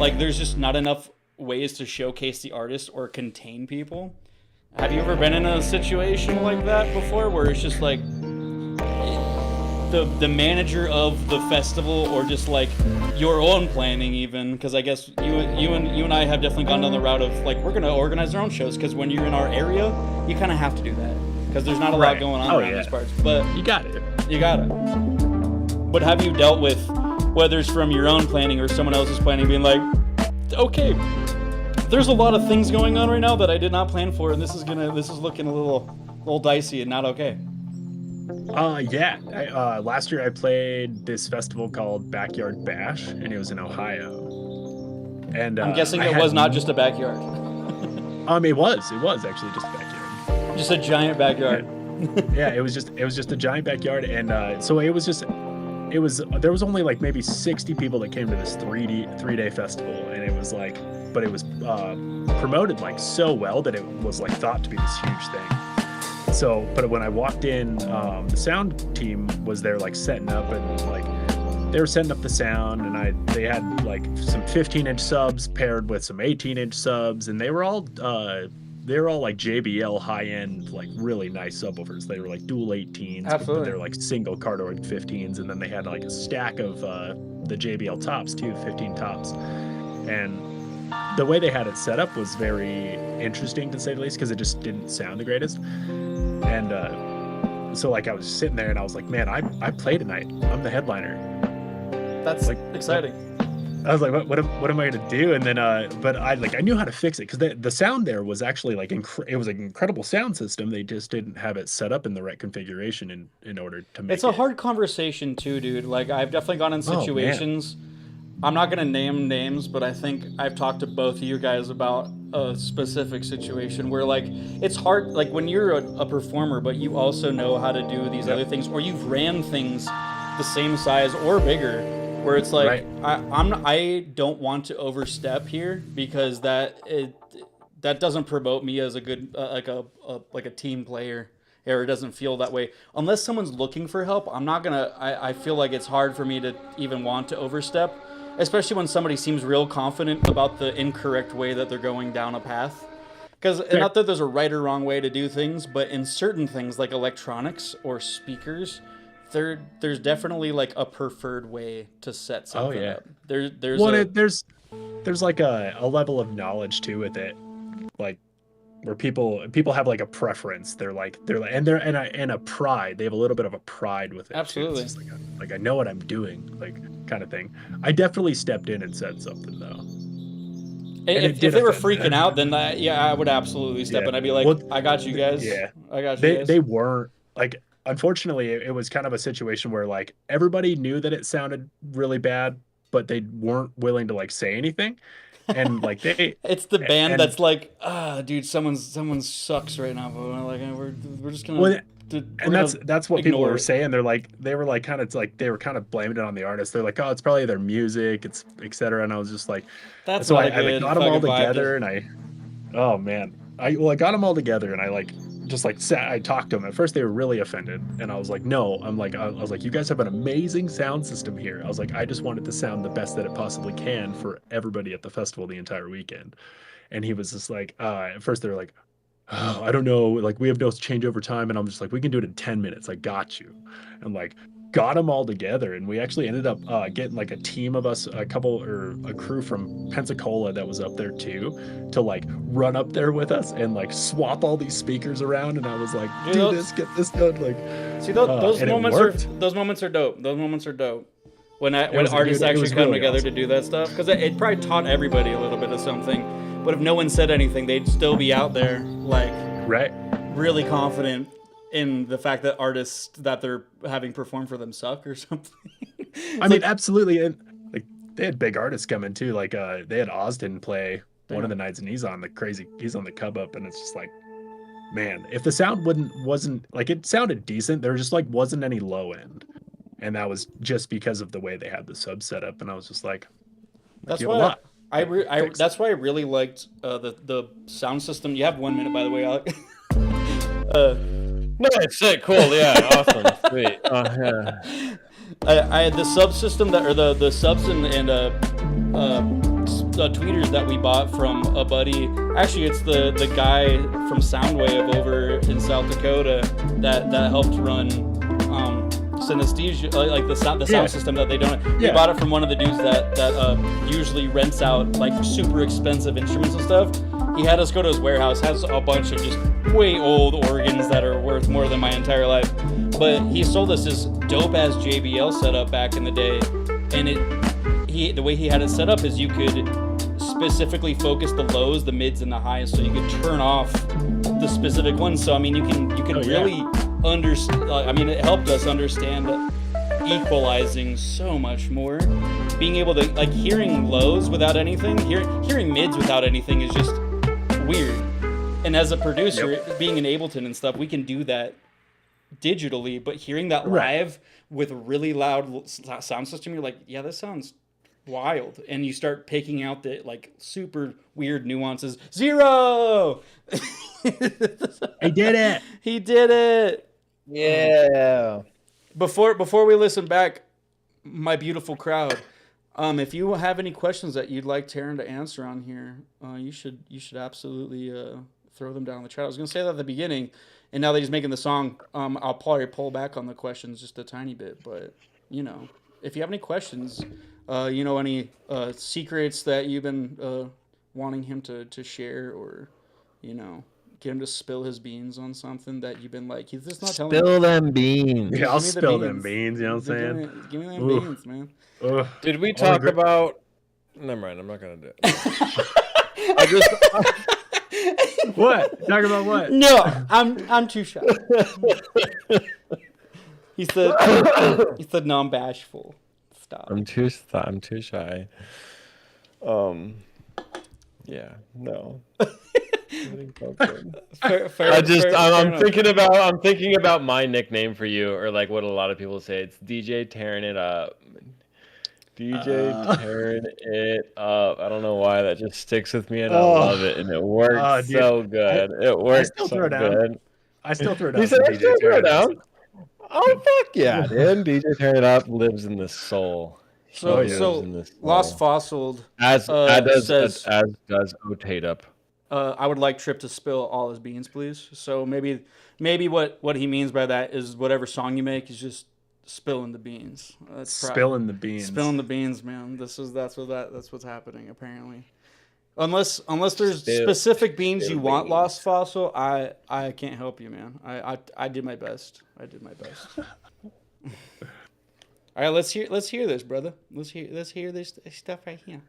like there's just not enough ways to showcase the artist or contain people. Have you ever been in a situation like that before where it's just like the manager of the festival or just like your own planning even, because I guess you and I have definitely gone down the route of like we're gonna organize our own shows, because when you're in our area you kind of have to do that because there's not a lot going on around these parts, but you got it. But have you dealt with, whether it's from your own planning or someone else's planning, being like, okay, there's a lot of things going on right now that I did not plan for, and this is looking a little dicey and not okay? Last year I played this festival called Backyard Bash, and it was in Ohio. And I'm guessing it was not just a backyard. It was actually just a backyard. Just a giant backyard. Yeah, it was just a giant backyard, and so there was only like maybe 60 people that came to this 3-day festival, and it was like, but it was promoted like so well that it was like thought to be this huge thing. So, but when I walked in, the sound team was there like setting up, and like they were setting up the sound, and they had like some 15-inch subs paired with some 18-inch subs, and they were all like JBL high-end, like really nice subwoofers. They were like dual 18s, Absolutely. but they're like single cardioid 15s, and then they had like a stack of the JBL tops too, 15 tops. And the way they had it set up was very interesting, to say the least, because it just didn't sound the greatest. And so like I was sitting there and I was like, man, I play tonight. I'm the headliner. That's like exciting. I was like, what am I gonna do? And then but I knew how to fix it, because the sound there was actually like it was an incredible sound system. They just didn't have it set up in the right configuration in order to make it. It's a hard conversation too, dude. Like I've definitely gone in situations. I'm not gonna name names, but I think I've talked to both of you guys about a specific situation where like it's hard, like when you're a performer, but you also know how to do these other things, or you've ran things the same size or bigger, where it's like I don't want to overstep here, because that doesn't promote me as a good like a team player, or it doesn't feel that way unless someone's looking for help. I feel like it's hard for me to even want to overstep, especially when somebody seems real confident about the incorrect way that they're going down a path. Because not that there's a right or wrong way to do things, but in certain things like electronics or speakers, there's definitely like a preferred way to set something up. There's like a level of knowledge too with it. Like where people have like a preference. They're like and a pride. They have a little bit of a pride with it. Absolutely. Too. It's just like I know what I'm doing, like kind of thing. I definitely stepped in and said something though. If they were freaking out, then I would absolutely step in. I'd be like, I got you guys. Yeah, I got you guys. They weren't like. Unfortunately, it was kind of a situation where like everybody knew that it sounded really bad, but they weren't willing to like say anything. And like it's the band that's like, dude, someone sucks right now, but like we're just gonna. Well, and that's what people were it. saying. They were kind of blaming it on the artist. They're like, oh, it's probably their music, it's etc. And I was just like, that's so not I good got them all together, and oh man, I got them all together, and I like just like I talked to them. At first, they were really offended, and I was like, no, I was like, you guys have an amazing sound system here. I was like, I just want it to sound the best that it possibly can for everybody at the festival the entire weekend. And he was just like, at first they were like, oh, I don't know, like we have no changeover time, and I'm just like, we can do it in 10 minutes. I got you. And like got them all together, and we actually ended up getting like a team of us, a crew from Pensacola that was up there too, to like run up there with us and like swap all these speakers around. And I was like, get this done. Like, see, those moments are dope. Those moments are dope. When artists actually come together to do that stuff, because it probably taught everybody a little bit of something. But if no one said anything, they'd still be out there like really confident in the fact that artists that they're having perform for them suck or something. I mean, absolutely. And like they had big artists come in too. Like they had Austin play one of the nights, and he's on the Cub Up, and it's just like, man, if the sound wasn't like, it sounded decent, there just like wasn't any low end, and that was just because of the way they had the sub set up. And I was just like, that's why that's why I really liked the sound system. You have 1 minute, by the way, Alec. No, it's sick, cool, yeah, awesome, sweet. Yeah. I had the subsystem the subs and tweeters that we bought from a buddy. Actually, it's the guy from Soundwave over in South Dakota that helped run Synesthesia, like the sound system that they don't. We bought it from one of the dudes that usually rents out like super expensive instruments and stuff. He had us go to his warehouse. Has a bunch of just way old organs that are worth more than my entire life. But he sold us this dope ass JBL setup back in the day, and the way he had it set up is you could specifically focus the lows, the mids, and the highs, so you could turn off the specific ones. So I mean, you can really understand. I mean, it helped us understand equalizing so much more. Being able to like hearing lows without anything, hearing mids without anything is just weird. And as a producer, being in Ableton and stuff, we can do that digitally, but hearing that live with a really loud sound system, you're like, yeah, this sounds wild. And you start picking out the like super weird nuances. Zero! He did it! He did it! Yeah. Before we listen back, my beautiful crowd, if you have any questions that you'd like Taryn to answer on here, you should absolutely throw them down in the chat. I was going to say that at the beginning, and now that he's making the song, I'll probably pull back on the questions just a tiny bit. But, if you have any questions, any secrets that you've been wanting him to share, or, get him to spill his beans on something that you've been like, he's just not telling me. Spill them beans. Yeah, I'll spill them beans, you know what I'm saying? Give me them beans, man. Did we talk about... Never mind, I'm not going to do it. What? Talk about what? No, I'm too shy. He said non-bashful. Stop. I'm too shy. Yeah, no. I'm thinking about my nickname for you, or like what a lot of people say. It's DJ tearing it up. DJ tearing it up. I don't know why that just sticks with me, and I love it, and it works so good. It works so good. I still throw it down. He said, I still throw it down. Oh fuck yeah, dude! DJ Tearing It Up lives in the soul. So Lost Fossiled as does Otate Up. I would like Trip to spill all his beans, please. So maybe what he means by that is whatever song you make is just spilling the beans. Spilling the beans. Spilling the beans, man. That's what's happening apparently. Unless there's Still- specific beans you still want, beans. Lost Fossil, I can't help you, man. I did my best. I did my best. All right, let's hear this, brother. Let's hear this stuff right here.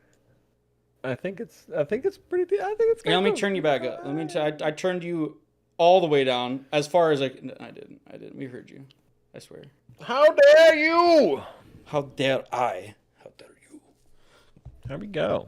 I think it's pretty. I think it's. Hey, let me turn you back up. I turned you all the way down as far as I didn't. We heard you. I swear. How dare you? How dare I? How dare you? There we go.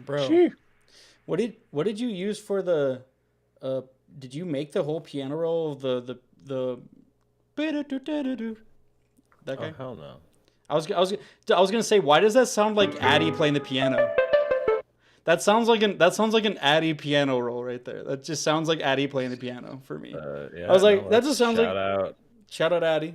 Bro, what did you use for the? Did you make the whole piano roll of the? That guy? Oh hell no. I was gonna say, why does that sound like Addy playing the piano? That sounds like an Addy piano roll right there. That just sounds like Addy playing the piano for me. Yeah, I was like, no, that just sounds shout like out. shout out Addy.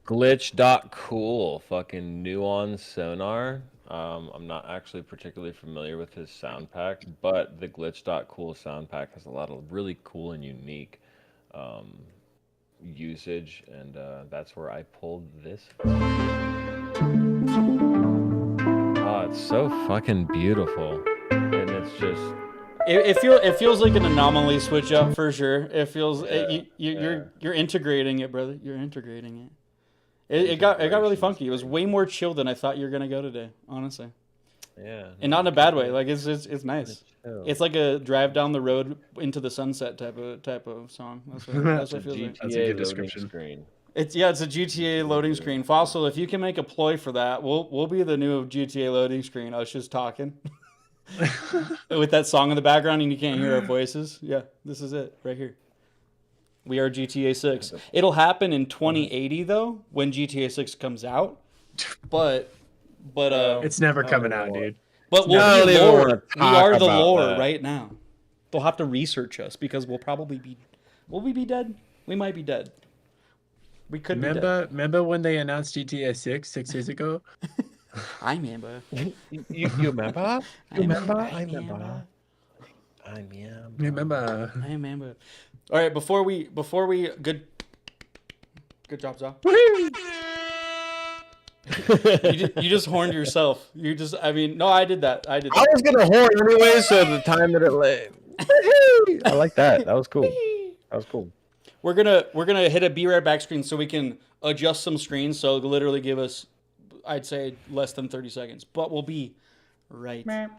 Glitch.cool, fucking Nuon Sonar. I'm not actually particularly familiar with his sound pack, but the Glitch.cool sound pack has a lot of really cool and unique usage, and that's where I pulled this from. Oh, it's so fucking beautiful, and it's just. It feels like an anomaly switch up for sure. It feels Yeah, you're integrating it, brother. You're integrating it. It got really funky. It was way more chill than I thought you were gonna go today, honestly. Yeah. And not in a bad way. Like it's nice. chill. It's like a drive down the road into the sunset type of song. That's what it feels like. That's a good loading description. Screen. It's a GTA loading screen. Fossil, if you can make a ploy for that, we'll be the new GTA loading screen. I was just talking. With that song in the background and you can't hear our voices. Yeah, this is it right here. We are GTA 6. It'll happen in 2080 though, when GTA 6 comes out. But It's never coming out, dude. but I don't we'll be even lore. wanna We talk are the about lore that. right now. They'll have to research us because we'll probably be. Will we be dead? We might be dead. We could be dead. Remember when they announced GTA 6 years ago? I remember. You remember? I remember. I remember. Remember? I remember. All right, before we good job, Zah. You just horned yourself. No, I did that. I was gonna horn anyway, so the time that it lay. I like that. That was cool. That was cool. We're gonna hit a be right back screen so we can adjust some screens. So it'll literally give us, I'd say, less than 30 seconds. But we'll be right back.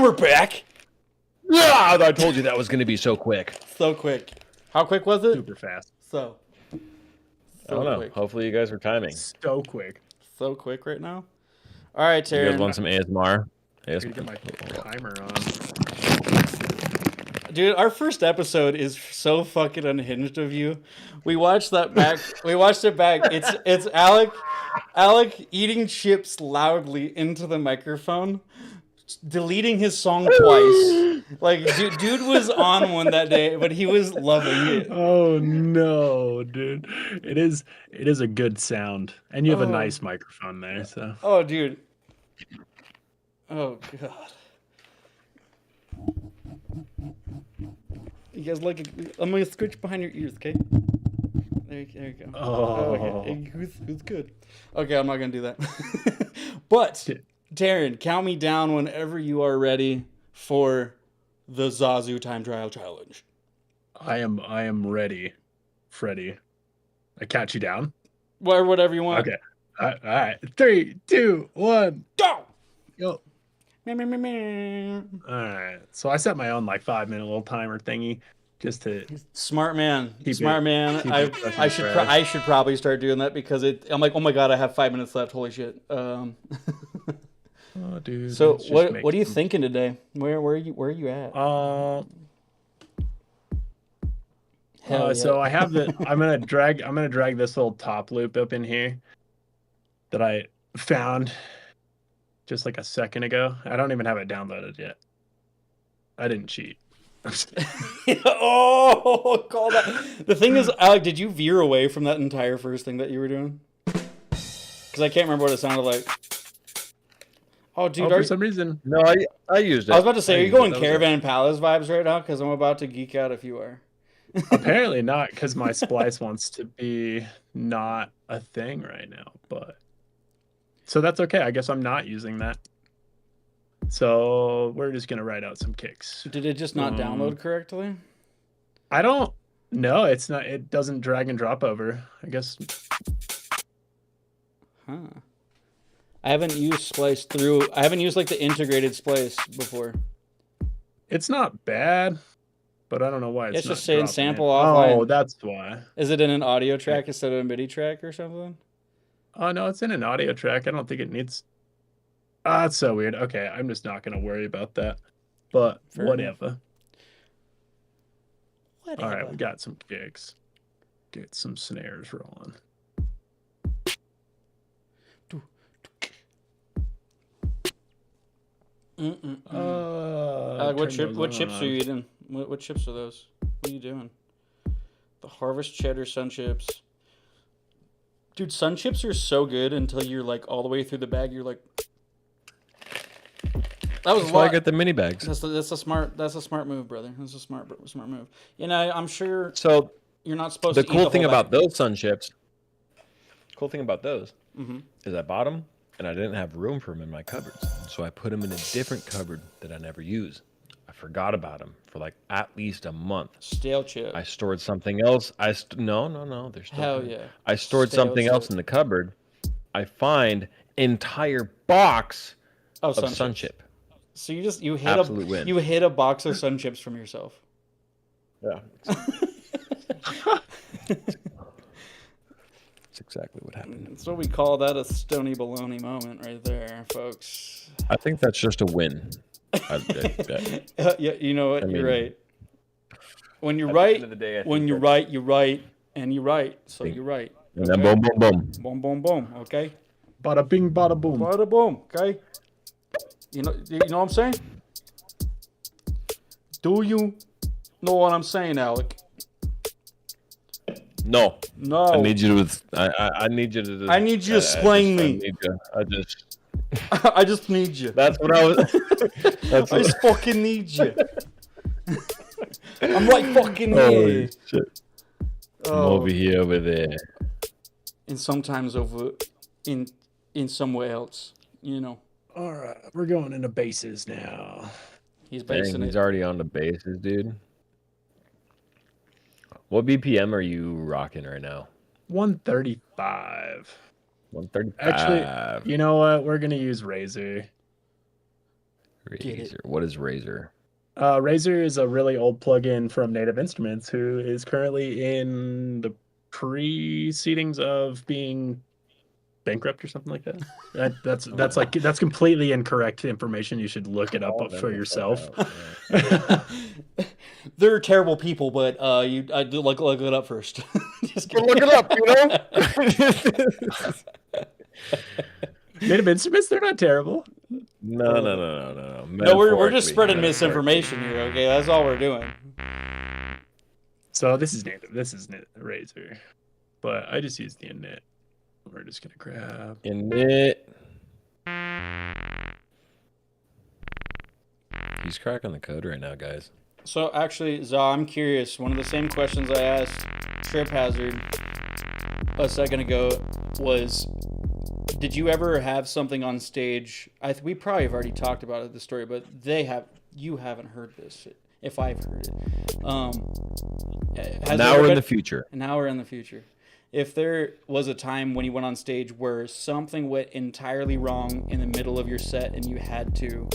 we're back. Yeah, I told you that was going to be so quick. So quick. How quick was it? Super fast. So I don't know. quick. Hopefully you guys were timing. So quick. So quick right now. All right, You Taryn. guys want some ASMR? Gotta get my timer on. Dude, our first episode is so fucking unhinged of you. We watched that back. We watched it back. It's Alec eating chips loudly into the microphone, deleting his song twice. Like, dude was on one that day, but he was loving it. Oh no, dude. It is a good sound. And you have a nice microphone there, so. Oh, dude. Oh, God. You guys like it? I'm going to scooch behind your ears, okay? There you go. Oh. Okay. Who's good? Okay, I'm not going to do that. But, Taryn, count me down whenever you are ready for the Zazu Time Trial Challenge. I am ready, Freddy. I count you down? Or whatever you want. Okay. All right. 3, 2, 1, Go! go. Meow, meow, meow, meow. All right. So I set my own like 5-minute little timer thingy just to. Smart man. Keep Smart it- man. keep I it fucking I should fresh. I should probably start doing that because I'm like, oh my God, I have 5 minutes left. Holy shit. Oh, dude. So let's just what make are you some- thinking today? Where are you at? Hell yeah. So I have the. I'm gonna drag this little top loop up in here that I found just like a second ago. I don't even have it downloaded yet. I didn't cheat. Oh, call that. The thing is, Alec, did you veer away from that entire first thing that you were doing? Because I can't remember what it sounded like. Oh, dude, For some reason, No, I used it. I was about to say, I are you used it. going That was it. Caravan Palace vibes right now? Because I'm about to geek out if you are. apparently not, because my splice wants to be not a thing right now. But so that's okay. I guess I'm not using that. So we're just gonna write out some kicks. Did it just not download correctly? I don't know. It's not. It doesn't drag and drop over. I guess. Huh. I haven't used Splice through. I haven't used like the integrated Splice before. It's not bad, but I don't know why it's It's not just saying dropping sample it. offline. Oh, that's why. Is it in an audio track instead of a MIDI track or something? Oh no, it's in an audio track. I don't think it needs. Ah, that's so weird. Okay, I'm just not gonna worry about that. But Fair enough. whatever. Whatever. All right, we got some kicks. Get some snares rolling. What turn those chips on. are you eating? What chips are those? What are you doing? The Harvest Cheddar Sun Chips. Dude, Sun Chips are so good until you're like all the way through the bag. You're like, that was That's a why I lot. get the mini bags. That's a smart move, brother. That's a smart move. You know, I'm sure So you're not supposed the to. cool eat thing whole about bag. those sun chips, cool thing about those Mhm. is I bought them and I didn't have room for them in my cupboards, so I put them in a different cupboard that I never use. I forgot about them for like at least a month. Stale chip. I stored something else. No, they're still Hell good. yeah. I stored Stale something else chip. in the cupboard. I find entire box Oh, of sun Chips. chip. So you hit Absolute win. you hit a box of Sun Chips from yourself. Yeah. That's exactly what happened. That's what we call that a stony baloney moment right there, folks. I think that's just a win. Yeah, you know what? I You're mean, right. When you're at the right, end of the day, I when think you're that's- right, you're right, and you're right. So Think- you're right. And then boom, boom, boom. Boom, boom, boom. Okay. Bada bing, bada boom. Bada boom. Okay. You know what I'm saying? Do you know what I'm saying, Alec? No. No. I need you to. I need you to. I need you to explain me. I just. I just need you. That's what I was. That's I what, just fucking need you. I'm right fucking holy here. shit! I'm Oh, over here, over there. and sometimes over in somewhere else. You know, All right, we're going into bases now. he's Dang, basing he's it. already on the bases, dude. What BPM are you rocking right now? 135. 135. Actually, you know what? We're gonna use Razor. Get it. Razor. What is Razor? Razor is a really old plugin from Native Instruments who is currently in the proceedings of being bankrupt or something like that. That's completely incorrect information. You should look it up Oh, for yourself. They're terrible people, but I do look it up first. Just kidding. Look it up, you know. Native Instruments, they're not terrible. No. No, we're just Metaphorically. spreading misinformation here. Okay, that's all we're doing. So this is Native. This is Razor, but I just use the init. We're just gonna grab. Init. He's cracking the code right now, guys. So actually, Za, I'm curious. One of the same questions I asked Triphvzvrd a second ago was, did you ever have something on stage? We probably have already talked about it, the story, but you haven't heard this. If I've heard it, Now we're in the future. Now we're in the future. If there was a time when you went on stage where something went entirely wrong in the middle of your set and you had to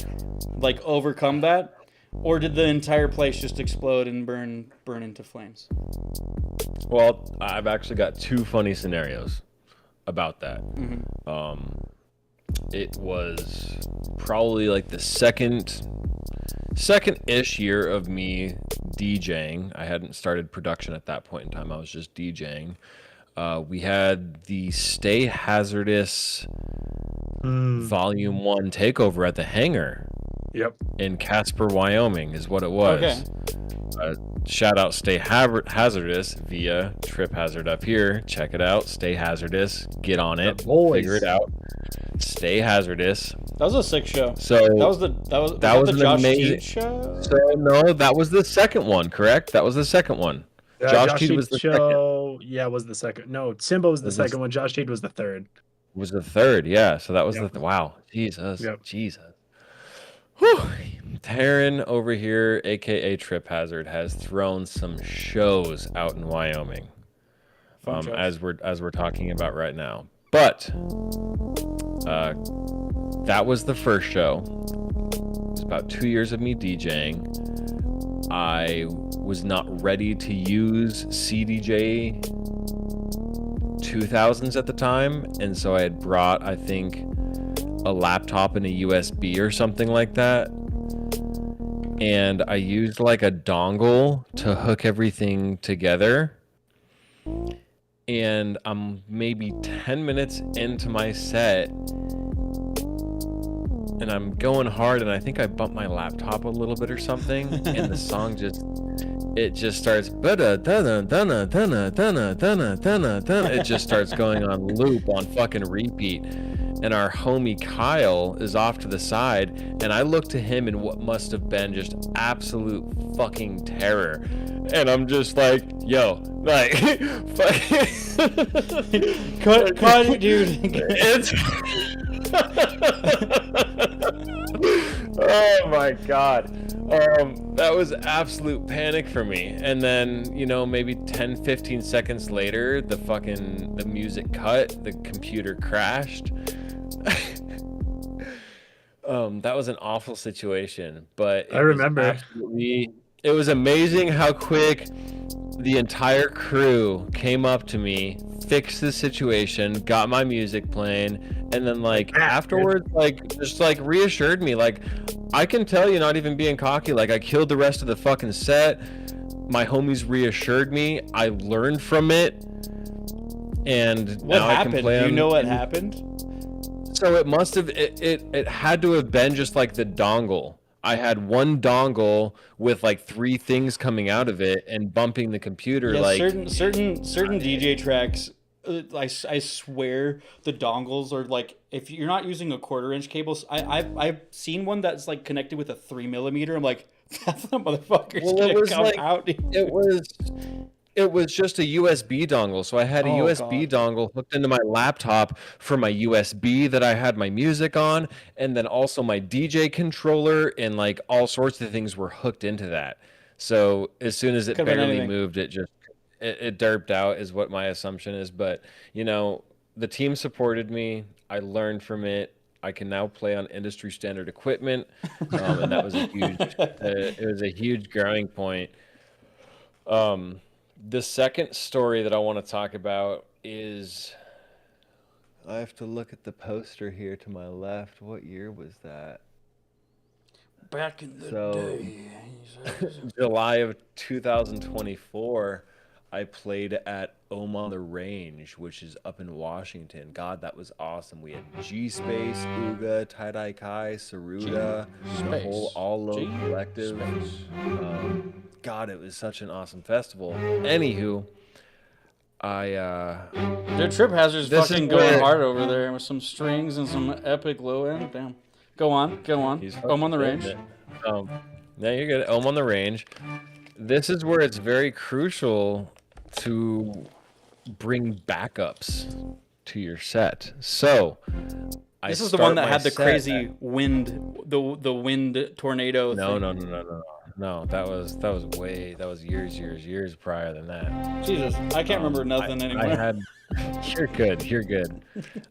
like overcome that, or did the entire place just explode and burn into flames? Well, I've actually got two funny scenarios about that. It was probably like the second-ish year of me DJing. I hadn't started production at that point in time. I was just DJing. We had the Stay Hazardous Volume 1 takeover at the hangar. Yep. In Casper, Wyoming is what it was. Okay. Shout out Stay Hazardous via Triphvzvrd up here. Check it out. Stay Hazardous. Get on it. Figure it out. Stay Hazardous. That was a sick show. So that was the an Josh amazing Teed show. So no, that was the second one, correct? That was the second one. Josh Teed was the show. Yeah, was the second. No, Simba was the second one. Josh Teed was the third. Was the third, yeah. So that was wow. Jesus. Yep. Jesus. Whew. Taryn over here, aka Triphvzvrd, has thrown some shows out in Wyoming. As we're talking about right now. But that was the first show. It's about 2 years of me DJing. I was not ready to use CDJ 2000s at the time, and so I had brought, I think, a laptop and a USB or something like that, and I used like a dongle to hook everything together, and I'm maybe 10 minutes into my set, and I'm going hard, and I think I bumped my laptop a little bit or something, and the song just starts it just starts going on loop on fucking repeat, and our homie Kyle is off to the side, and I look to him in what must have been just absolute fucking terror, and I'm just like, yo, like cut it, dude. It's oh my god. That was absolute panic for me. And then, maybe 10-15 seconds later, the music cut, the computer crashed. That was an awful situation, but I remember. It was amazing how quick the entire crew came up to me, fixed the situation, got my music playing, and then afterwards, just reassured me, I can tell you, not even being cocky, I killed the rest of the fucking set. My homies reassured me. I learned from it, and what now happened? I can play. Do you know what happened? So it must have. It had to have been just like the dongle. I had one dongle with 3 things coming out of it and bumping the computer. Yeah, certain DJ tracks. I swear the dongles are if you're not using a 1/4-inch cable. I've seen one that's connected with a 3mm. I'm like, that's the motherfucker's gonna come out. It was just a USB dongle. So I had a USB dongle hooked into my laptop for my USB that I had my music on, and then also my DJ controller, and all sorts of things were hooked into that. So as soon as it barely moved, it just it derped out is what my assumption is. But the team supported me. I learned from it. I can now play on industry standard equipment, and that was a huge. It was a huge growing point. The second story that I want to talk about is. I have to look at the poster here to my left. What year was that? Back in the So, day. July of 2024, I played at on the Range, which is up in Washington. God, that was awesome. We had G Space, Uga, Tie Dye Kai, Saruda, the whole All Low Collective. God, it was such an awesome festival. Anywho, Dude, Triphvzrd's This is fucking going where- hard over there with some strings and some epic low end. Damn. Go on. He's I'm on the fucking range. hitting it. Yeah, you're good. On the Range. This is where it's very crucial to bring backups to your set. So, This is the one that had the crazy wind, the wind tornado No, thing. no. That was years prior than that. Jesus, I can't remember nothing anymore. You're good.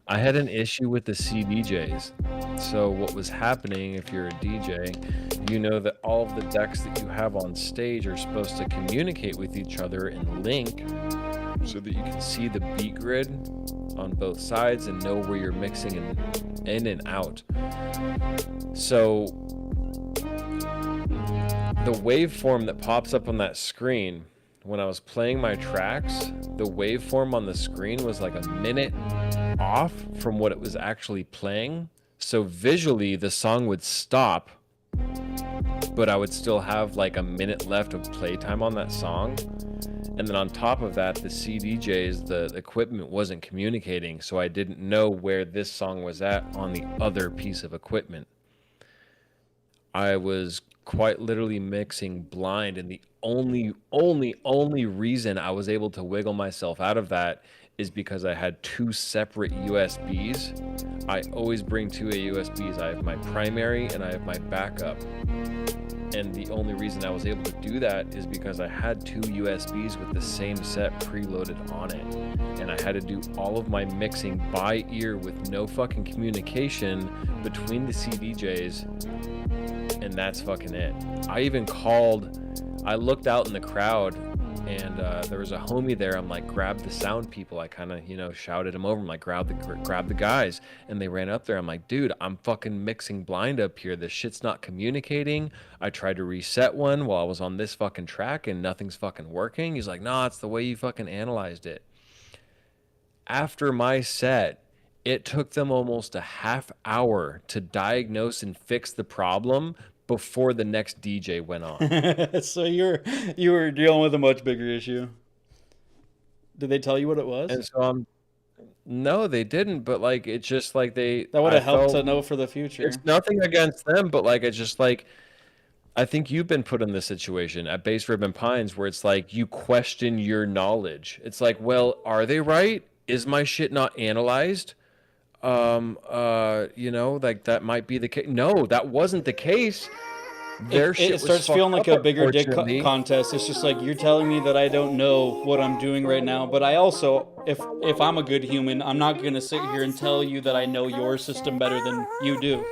I had an issue with the CDJs. So what was happening, if you're a DJ, you know that all of the decks that you have on stage are supposed to communicate with each other and link so that you can see the beat grid on both sides and know where you're mixing in and out. So the waveform that pops up on that screen, when I was playing my tracks, the waveform on the screen was like a minute off from what it was actually playing. So visually, the song would stop, but I would still have like a minute left of playtime on that song. And then on top of that, the CDJs, the equipment wasn't communicating, so I didn't know where this song was at on the other piece of equipment. I was quite literally mixing blind, and the only reason I was able to wiggle myself out of that is because I had two separate USBs. I always bring two USBs. I have my primary and I have my backup. And the only reason I was able to do that is because I had two USBs with the same set preloaded on it. And I had to do all of my mixing by ear with no fucking communication between the CDJs. And that's fucking it. I looked out in the crowd and there was a homie there. I'm like, grab the sound people. I kind of, shouted him over. I'm like, grab the guys. And they ran up there. I'm like, dude, I'm fucking mixing blind up here. This shit's not communicating. I tried to reset one while I was on this fucking track and nothing's fucking working. He's like, nah, it's the way you fucking analyzed it. After my set, it took them almost a half hour to diagnose and fix the problem before the next DJ went on. So you were dealing with a much bigger issue. Did they tell you what it was? And so no, they didn't, but like it's just like that would have helped to know for the future. It's nothing against them, but like it's just like I think you've been put in this situation at Bass Ribbon Pines where it's like you question your knowledge. It's like, well, are they right? Is my shit not analyzed? Like that might be the case. No, that wasn't the case. It starts feeling like a bigger dick contest. It's just like you're telling me that I don't know what I'm doing right now, but I also, if I'm a good human, I'm not gonna sit here and tell you that I know your system better than you do.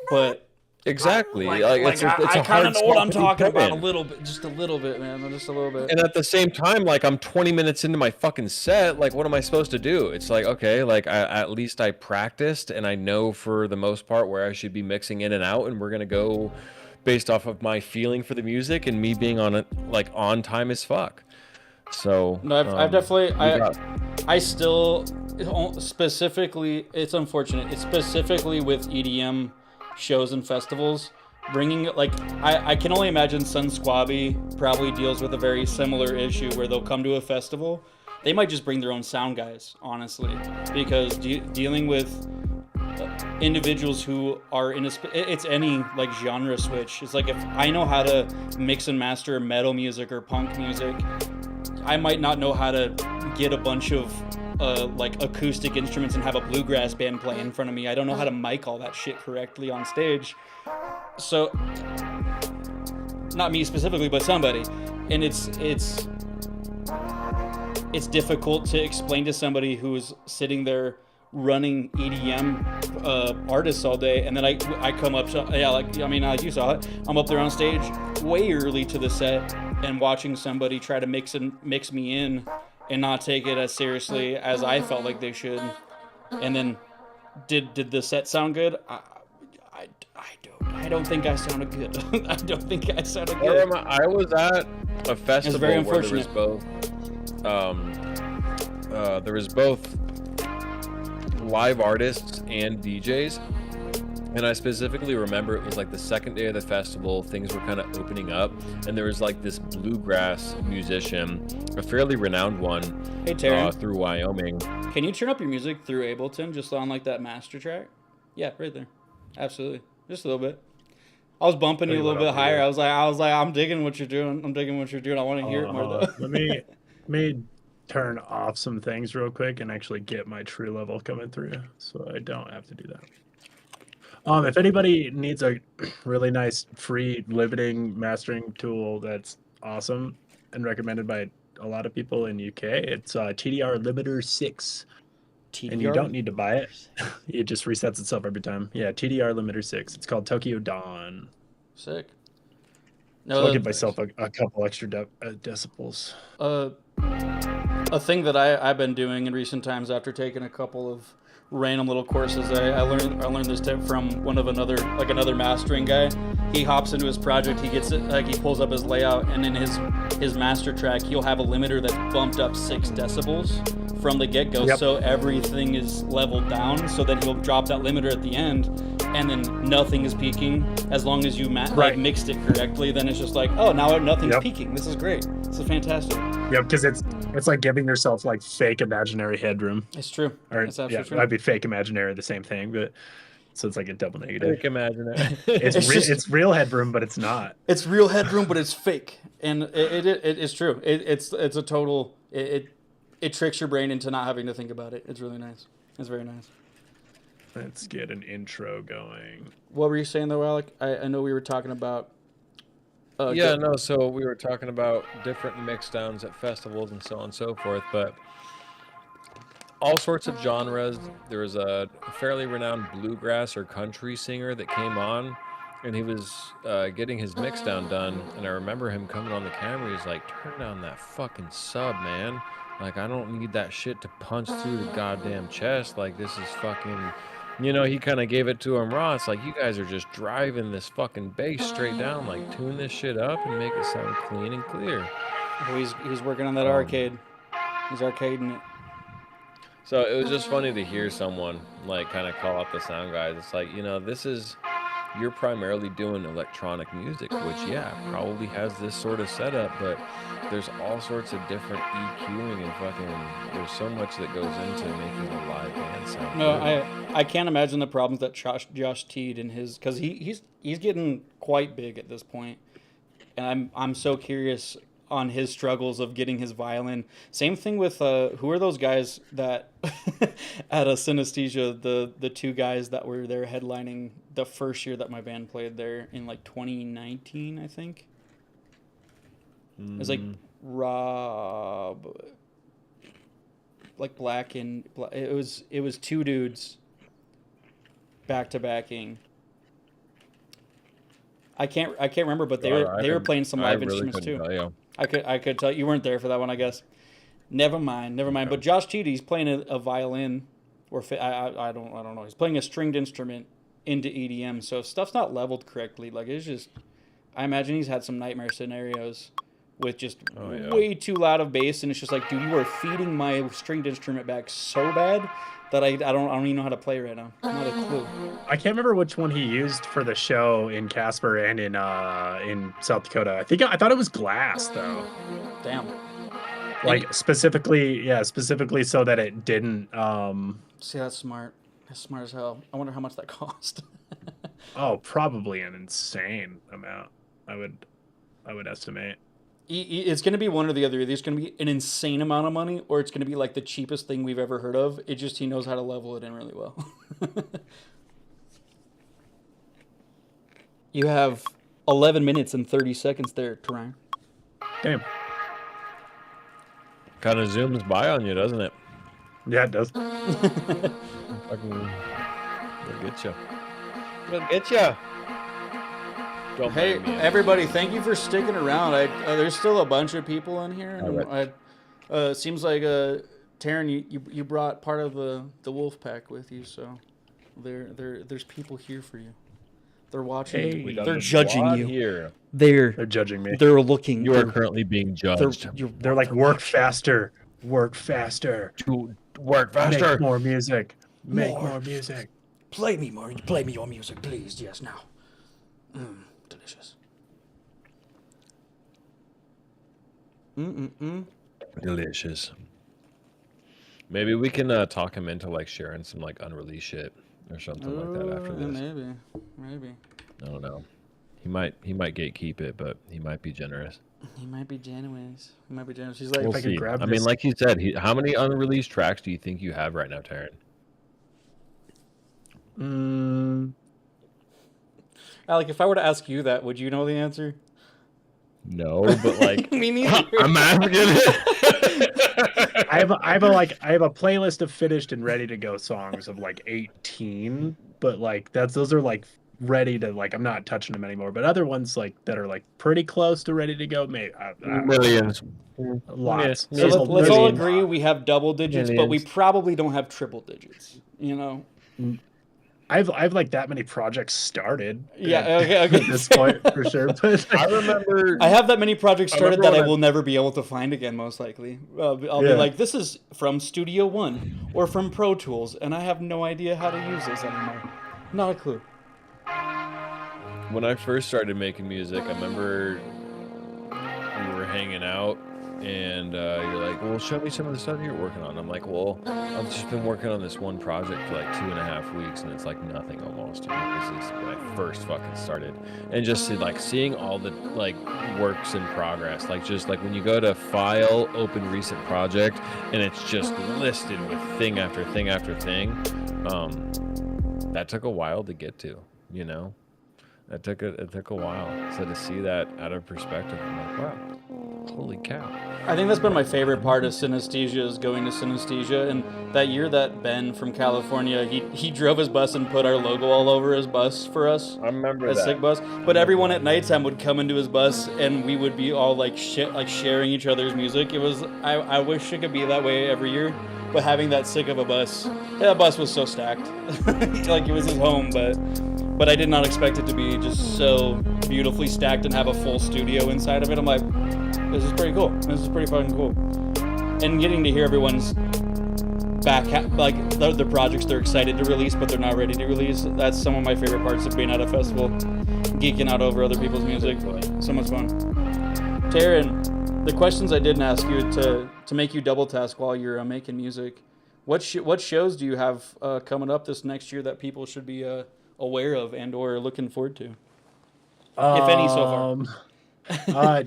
But exactly, I kind of know what I'm talking about a little bit, just a little bit, man, just a little bit. And at the same time, like I'm 20 minutes into my fucking set, like what am I supposed to do? It's like, okay, like at least I practiced and I know for the most part where I should be mixing in and out, and we're gonna go based off of my feeling for the music and me being on it like on time as fuck. So no, I've definitely I still specifically, it's unfortunate. It's specifically with EDM shows and festivals, bringing like I can only imagine Sun Squabby probably deals with a very similar issue where they'll come to a festival. They might just bring their own sound guys, honestly, because dealing with individuals who are in it's any like genre switch. It's like if I know how to mix and master metal music or punk music, I might not know how to get a bunch of like acoustic instruments and have a bluegrass band play in front of me. I don't know how to mic all that shit correctly on stage. So, not me specifically, but somebody. And it's difficult to explain to somebody who's sitting there running EDM artists all day, and then I come up, like you saw it, I'm up there on stage way early to the set and watching somebody try to mix me in and not take it as seriously as I felt like they should. And then did the set sound good? I don't think I sounded good. I don't think I sounded good. I was at a festival very where there was both live artists and DJs, and I specifically remember it was like the second day of the festival. Things were kind of opening up, and there was like this bluegrass musician, a fairly renowned one, Hey Taryn, through Wyoming. can you turn up your music through Ableton just on like that master track? Yeah, right there. Absolutely, just a little bit. I was bumping you a little bit higher. I was like, I'm digging what you're doing. I want to hear it more though. Let me turn off some things real quick and actually get my true level coming through, so I don't have to do that. If anybody needs a really nice free limiting mastering tool that's awesome and recommended by a lot of people in UK, it's TDR Limiter 6. And you don't need to buy it. It just resets itself every time. Yeah, TDR Limiter 6. It's called Tokyo Dawn. Sick. So I'll give myself a couple extra decibels. A thing that I've been doing in recent times after taking a couple of random little courses, I learned this tip from another mastering guy. He hops into his project, he gets it, like he pulls up his layout, and in his master track, he'll have a limiter that's bumped up 6 decibels from the get-go. Yep. So everything is leveled down, so then he'll drop that limiter at the end, and then nothing is peaking as long as you mixed it correctly. Then it's just like, oh, now nothing's peaking. This is great. This is fantastic. Yeah, because it's like giving yourself like fake imaginary headroom. It's true. It's absolutely true. I'd be fake imaginary, the same thing, but so it's like a double negative. Fake imaginary. It's real headroom, but it's not. It's real headroom, but it's fake, and it's true. It's a total. It tricks your brain into not having to think about it. It's really nice. It's very nice. Let's get an intro going. What were you saying though, Alec? I know we were talking about. So we were talking about different mix downs at festivals and so on and so forth, but all sorts of genres. There was a fairly renowned bluegrass or country singer that came on, and he was getting his mix down done, and I remember him coming on the camera. He's like, turn down that fucking sub, man. Like, I don't need that shit to punch through the goddamn chest. Like, this is fucking... he kind of gave it to him raw. It's like, you guys are just driving this fucking bass straight down. Like, tune this shit up and make it sound clean and clear. He's working on that arcade. He's arcading it. So it was just funny to hear someone, like, kind of call out the sound guys. It's like, you're primarily doing electronic music, which, probably has this sort of setup, but there's all sorts of different EQing and fucking, there's so much that goes into making a live band sound. No, I can't imagine the problems that Josh Teed and his, because he's getting quite big at this point, and I'm so curious on his struggles of getting his violin. Same thing with who are those guys that at a synesthesia, the 2 guys that were there headlining the first year that my band played there in like 2019, I think. It was like Rob, like Black and it was 2 dudes back to backing. I can't remember, but they were playing some live instruments too. I could tell you weren't there for that one, I guess. Never mind. Okay. But Josh Teedy, he's playing a violin, or I don't know. He's playing a stringed instrument into EDM. So if stuff's not leveled correctly, like it's just, I imagine he's had some nightmare scenarios with just way too loud of bass, and it's just like, dude, you are feeding my stringed instrument back so bad that I don't even know how to play right now. Not a clue. I can't remember which one he used for the show in Casper and in South Dakota. I thought it was glass though. Damn. Like specifically so that it didn't. See, that's smart. That's smart as hell. I wonder how much that cost. Oh, probably an insane amount. I would estimate. It's going to be one or the other. Either it's going to be an insane amount of money, or it's going to be like the cheapest thing we've ever heard of. It just, he knows how to level it in really well. You have 11 minutes and 30 seconds there, Ryan. Damn. Kind of zooms by on you, doesn't it? Yeah, it does. Fucking, we'll get you. We'll get you. Don't Hey, blame me. everybody! Thank you for sticking around. There's still a bunch of people in here, All and seems like Taryn, you brought part of the wolf pack with you, so there's people here for you. They're watching. Hey. you. We got They're the judging squad you. here. They're judging me. they're looking. You are they're- currently being judged. They're like, work faster, work faster, To work make faster. more music, make More. more music. Play me your music, please. Yes, now. Delicious. Delicious. Maybe we can talk him into like sharing some like unreleased shit or something like that after this. Maybe. I don't know. He might gatekeep it, but he might be generous. He might be genuine. He's like, We'll I could see. grab I mean, this- like you said, how many unreleased tracks do you think you have right now, Taryn? Alec, if I were to ask you that, would you know the answer? No, but like Me neither. I'm asking it. I have a playlist of finished and ready to go songs of like 18, but like those are like ready to, like, I'm not touching them anymore. But other ones like that are like pretty close to ready to go, maybe Millions. lots. Yeah. So There's a let's all million. agree we have double digits, but we Millions. probably don't have triple digits. You know? I've like that many projects started. Yeah. Okay. At this point for sure. But I remember. I have that many projects started remember that I when will never be able to find again, most likely. I'll be Yeah. like, this is from Studio One or from Pro Tools, and I have no idea how to use this anymore. Not a clue. When I first started making music, I remember we were hanging out, and you're like, "Well, show me some of the stuff you're working on." I'm like, "Well, I've just been working on this one project for like 2.5 weeks, and it's like nothing almost." Like, this is when I first fucking started, and just like seeing all the like works in progress, like just like when you go to File, Open Recent Project, and it's just listed with thing after thing after thing. That took a while to get to, you know. It took a while. So to see that out of perspective, I'm like, wow, holy cow. I think that's been my favorite part of Synesthesia, is going to Synesthesia. And that year that Ben from California, he drove his bus and put our logo all over his bus for us. I remember A that. sick bus. But everyone at nighttime would come into his bus and we would be all like sharing each other's music. It was, I wish it could be that way every year. But having that sick of a bus, that bus was so stacked. Like it was his home, but I did not expect it to be just so beautifully stacked and have a full studio inside of it. I'm like, this is pretty cool. This is pretty fucking cool. And getting to hear everyone's like the projects they're excited to release, but they're not ready to release. That's some of my favorite parts of being at a festival, geeking out over other people's music. So much fun. Taryn, the questions I didn't ask you to make you double task while you're making music. What shows do you have coming up this next year that people should be aware of and or looking forward to, if any, so far?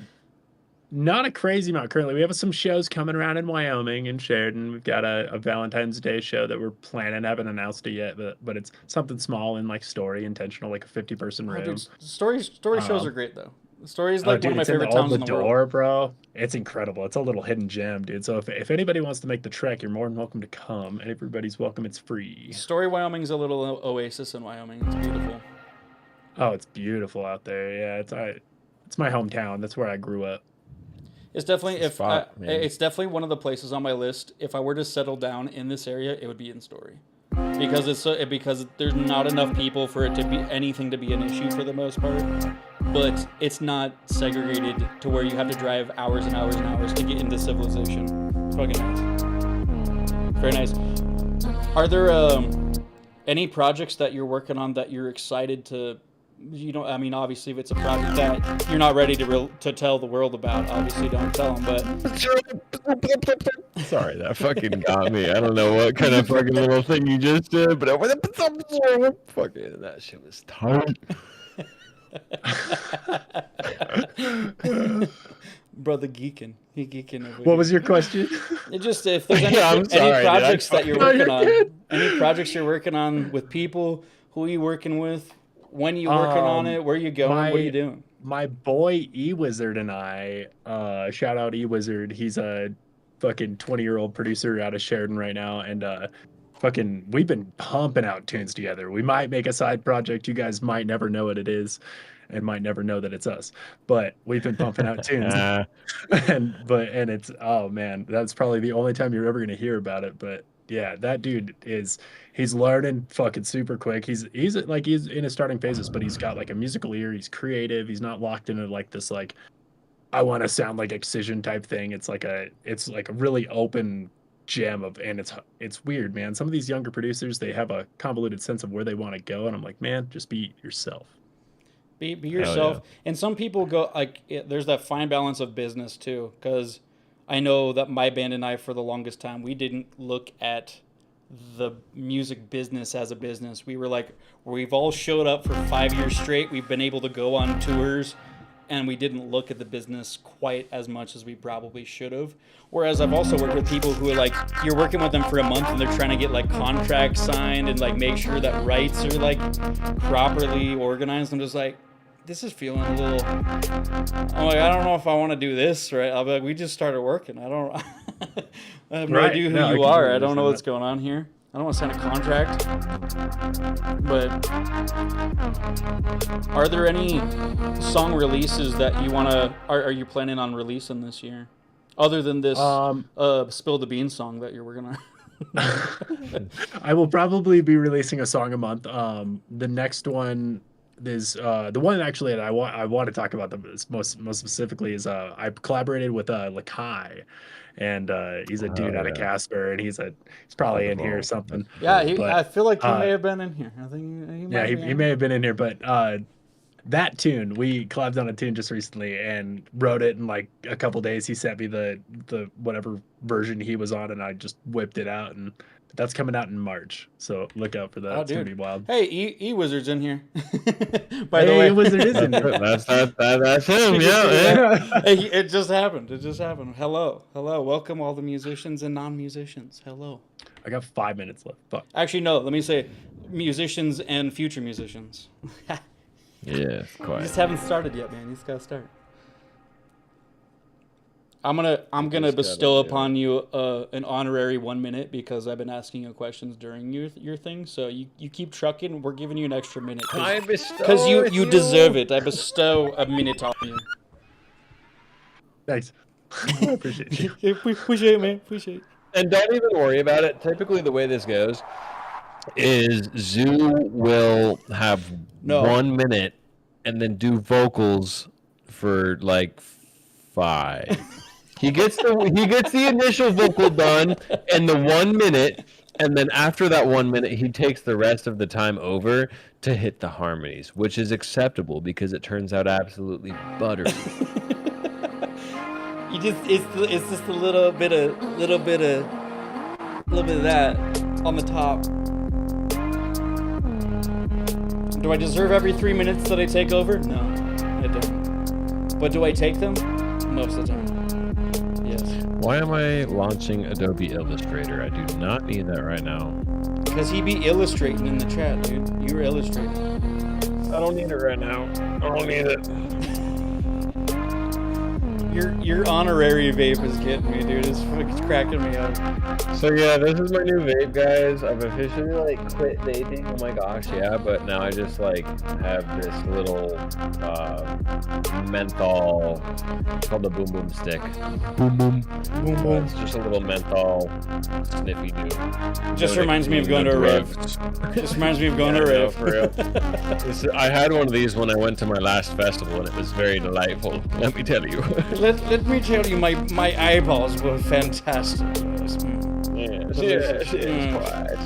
Not a crazy amount currently. We have some shows coming around in Wyoming and Sheridan. We've got a Valentine's Day show that we're planning. Haven't announced it yet, but it's something small and like story intentional, like a 50-person room. Dude, story shows are great though. Story's like one of my it's in favorite the towns in the world. door, bro. It's incredible. It's a little hidden gem, dude. So if anybody wants to make the trek, you're more than welcome to come, and everybody's welcome. It's free. Story, Wyoming's a little oasis in Wyoming. It's beautiful. Oh, it's beautiful out there. Yeah, it's my hometown. That's where I grew up. It's definitely man. it's definitely one of the places on my list. If I were to settle down in this area, it would be in Story, because because there's not enough people for it to be anything to be an issue for the most part. But it's not segregated to where you have to drive hours and hours and hours to get into civilization. It's fucking nice. Very nice. Are there any projects that you're working on that you're excited to? You know, I mean, obviously, if it's a project that you're not ready to tell the world about, obviously don't tell them. But Sorry, that fucking got me. I don't know what kind of fucking little thing you just did, but fucking that shit was tight. brother geeking, he geeking over What here. was your question? It just if there's any, Yeah, I'm sorry, any dude. projects that you're No, working you're on, good. any projects you're working on with people, who are you working with, when you working on it, where you going, what are you doing? My boy E-Wizard and I, shout out E-Wizard. He's a fucking 20-year-old producer out of Sheridan right now, and fucking we've been pumping out tunes together. We might make a side project. You guys might never know what it is, and might never know that it's us. But we've been pumping out tunes, and it's, oh man, that's probably the only time you're ever gonna hear about it. But yeah, that dude he's learning fucking super quick. He's in his starting phases, but he's got like a musical ear. He's creative. He's not locked into like this like I want to sound like Excision type thing. It's like a really open gem of, and it's weird, man. Some of these younger producers, they have a convoluted sense of where they want to go, and I'm like, man, just be yourself. Be yourself. And some people go like there's that fine balance of business too, because I know that my band and I, for the longest time, we didn't look at the music business as a business. We were like, we've all showed up for 5 years straight. We've been able to go on tours, and we didn't look at the business quite as much as we probably should have. Whereas I've also worked with people who are like, you're working with them for a month and they're trying to get like contracts signed and like make sure that rights are like properly organized. I'm just like, this is feeling a little, I'm like, I don't know if I want to do this, right? I'll be like, we just started working. I have no idea who you are. I don't know what's going on here. I don't want to sign a contract. But are there any song releases that you want to, are you planning on releasing this year? Other than this Spill the Beans song that you're working on? I will probably be releasing a song a month. The next one is the one actually that I want to talk about the most specifically is I collaborated with Lakai, and he's a dude out of Casper, and he's probably in here or something. Yeah, I feel like he may have been in here. I think he may have been in here, but that tune, we collabed on a tune just recently and wrote it in like a couple days. He sent me the whatever version he was on, and I just whipped it out, and that's coming out in March. So look out for that. It's gonna be wild. Hey, E-Wizard's in here. By the way, E-Wizard is in here. That's him. Yeah. Hey, it just happened. Hello. Welcome all the musicians and non-musicians. Hello. I got 5 minutes left. Fuck. Actually, no. Let me say, musicians and future musicians. Yeah, quite. You just haven't started yet, man. You just gotta start. I'm gonna bestow upon you an honorary 1 minute because I've been asking you questions during your thing. So you keep trucking. We're giving you an extra minute because you deserve it. I bestow a minute on you. Thanks. I appreciate you. Appreciate it, man. Appreciate it. And don't even worry about it. Typically, the way this goes is Zoo will have 1 minute and then do vocals for like 5. He gets the initial vocal done in the 1 minute, and then after that 1 minute, he takes the rest of the time over to hit the harmonies, which is acceptable because it turns out absolutely buttery. It's just a little bit of that on the top. Do I deserve every 3 minutes that I take over? No, I don't. But do I take them? Most of the time. Yes. Why am I launching Adobe Illustrator? I do not need that right now. Because he be illustrating in the chat, dude. You were illustrating. I don't need it right now. I don't need it. Your honorary vape is getting me, dude. It's cracking me up. So yeah, this is my new vape, guys. I've officially like quit vaping. Oh my gosh, yeah. But now I just like have this little menthol. It's called the Boom Boom Stick. Boom Boom. Boom Boom. It's just a little menthol sniffy dude. Just reminds me of going to a rave. Just reminds me of going to a rave. For real. I had one of these when I went to my last festival, and it was very delightful. Let me tell you. Let me tell you, my eyeballs were fantastic. Yeah, quite.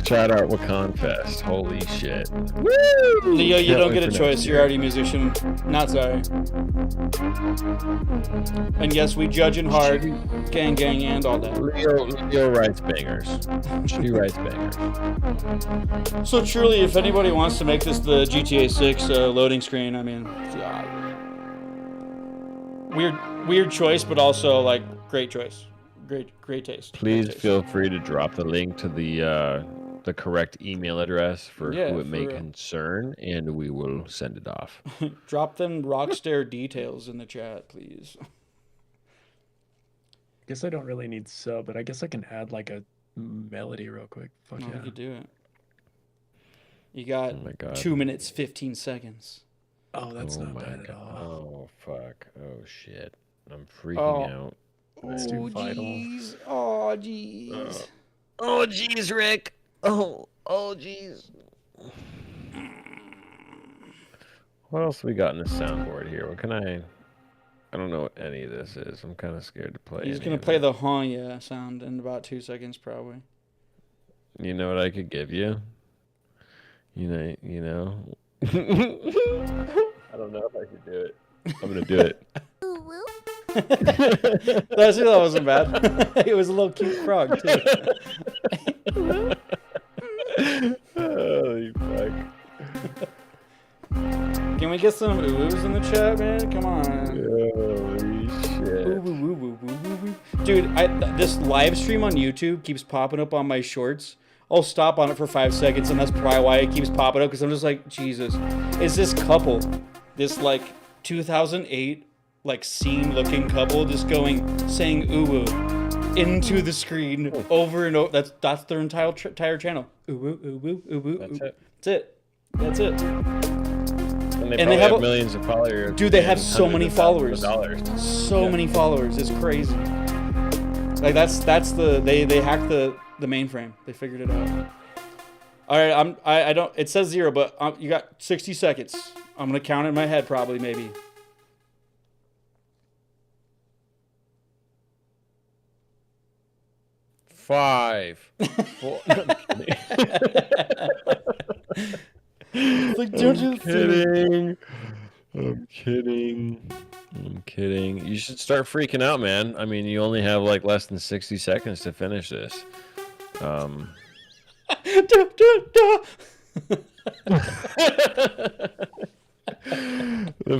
Shout out Wakan Fest. Holy shit. Woo! Leo, you don't get a choice. You're already a musician. Not sorry. And yes, we judge in hard. Gang, and all that. Leo writes bangers. She writes bangers. So truly, if anybody wants to make this the GTA 6 loading screen, I mean, weird choice, but also like great choice. Great taste. Please feel free to drop the link to the correct email address for who it may concern, and we will send it off. Drop them Rockstar details in the chat, please. Guess I don't really need sub, but I guess I can add like a melody real quick. Fuck No, yeah. we could do it. You got Oh my god. 2 minutes 15 seconds. Oh, that's Oh not my bad at god. all. Oh fuck. Oh shit. I'm freaking Oh. out. Let's do vital. Jeez. Oh jeez. Oh jeez, Rick. Oh jeez. What else we got in the soundboard here? What can I don't know what any of this is. I'm kind of scared to play. He's any gonna of play it. the yeah sound in about 2 seconds probably. You know what I could give you? You know. I don't know if I could do it. I'm gonna do it. That wasn't bad. It was a little cute frog too. Holy fuck. Can we get some oohs in the chat, man? Come on. Holy shit. Ooh, woo, woo, woo, woo, woo, woo. Dude, this live stream on YouTube keeps popping up on my shorts. I'll stop on it for 5 seconds, and that's probably why it keeps popping up, because I'm just like, Jesus. Is this couple, this like 2008 like scene-looking couple, just saying ooh into the screen over and over? That's their entire channel. Ooh. That's it. That's it. And they And probably have have millions of followers. Dude, they have and so many hundreds of thousands followers. of dollars. So many followers. It's crazy. Like that's they hacked the mainframe. They figured it out. All right, I don't. It says 0, but you got 60 seconds. I'm gonna count it in my head probably maybe. Five. Four. It's like, don't you Kidding. I'm kidding. You should start freaking out, man. I mean, you only have like less than 60 seconds to finish this. The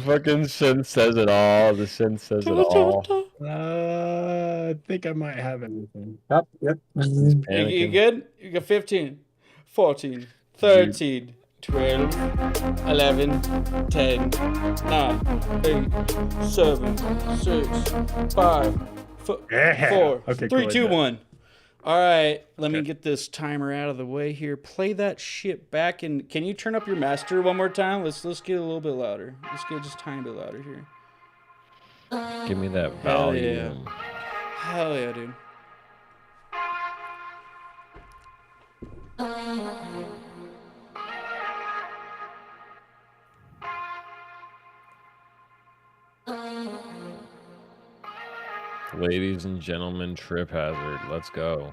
fucking synth says it all. The synth says it all. I think I might have everything. Yep. You Panicking. good? You got 15, 14, 13, 12, 11, 10, 9, 8, 7, 6, 5, 4, Yeah. 4, Okay, 3, cool, 2, yeah. 1. All right, let me get this timer out of the way here. Play that shit back, and can you turn up your master one more time? Let's get a little bit louder. Let's get just a tiny bit louder here. Give me that Hell yeah. volume. Hell yeah, dude. Ladies and gentlemen, Triphvzvrd, let's go.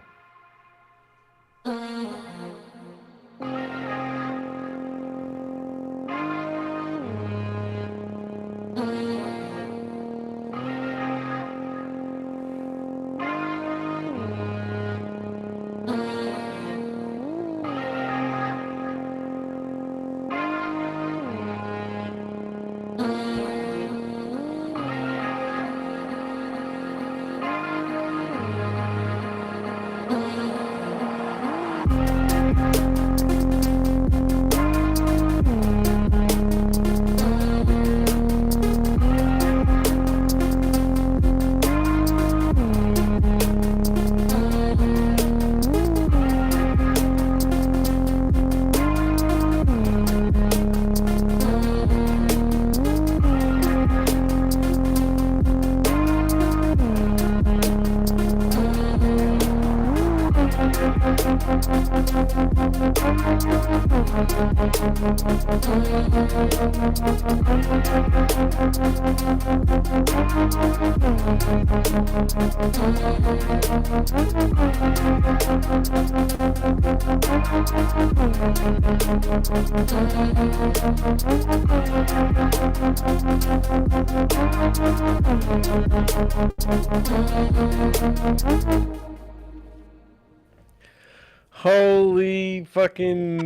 Holy fucking...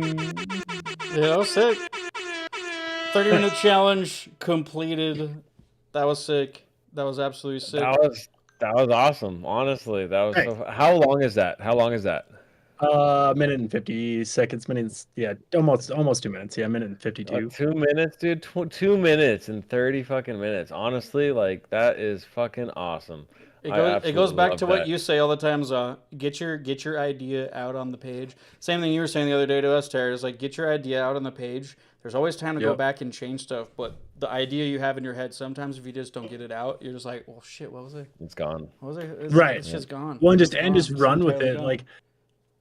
Yeah, that was sick. 30-minute challenge completed. That was sick. That was absolutely sick. That was awesome. Honestly, that was. Hey. So, how long is that? How long is that? Minute and 50 seconds. Minutes. Yeah, almost 2 minutes. Yeah, minute and 52. 2 minutes, dude. 2 minutes and 30 fucking minutes. Honestly, like that is fucking awesome. It goes back to what that. you say all the time, get your idea out on the page. Same thing you were saying the other day to us, Terry. Is like, get your idea out on the page. There's always time to go Yep. back and change stuff, but the idea you have in your head, sometimes if you just don't get it out, you're just like, well, shit, what was it? It's gone. What was it? It's, Right. It's just gone. Well, and It's just gone. It's run with entirely it. gone. Like,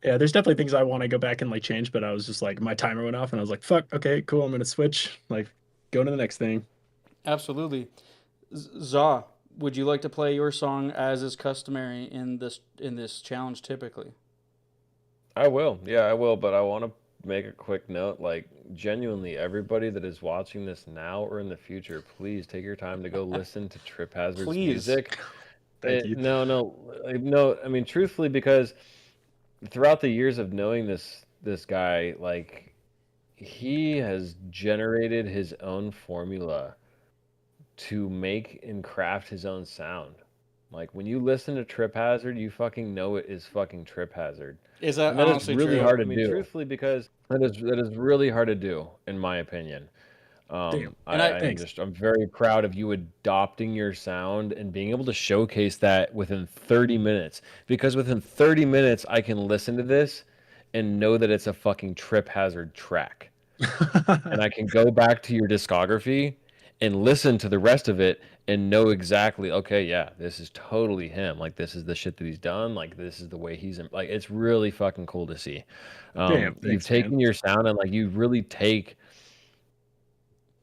yeah, there's definitely things I want to go back and like change, but I was just like, my timer went off, and I was like, fuck, okay, cool, I'm gonna switch. Like, go to the next thing. Absolutely. Zaw, would you like to play your song as is customary in this challenge typically? I will. Yeah, I will. But I want to make a quick note. Like, genuinely, everybody that is watching this now or in the future, please take your time to go listen to Triphvzrd's Please. music. Thank you. No. I mean, truthfully, because throughout the years of knowing this guy, like, he has generated his own formula to make and craft his own sound. Like, when you listen to Triphvzrd, you fucking know it is fucking Triphvzrd. Is that And that is honestly really true? hard to I mean, do. Truthfully, because that is really hard to do, in my opinion. Damn. Thanks. I'm very proud of you adopting your sound and being able to showcase that within 30 minutes. Because within 30 minutes, I can listen to this and know that it's a fucking Triphvzrd track. And I can go back to your discography and listen to the rest of it and know exactly, okay, yeah, this is totally him. Like, this is the shit that he's done. Like, this is the way he's like, it's really fucking cool to see. Damn, You've thanks, taken man. your sound and like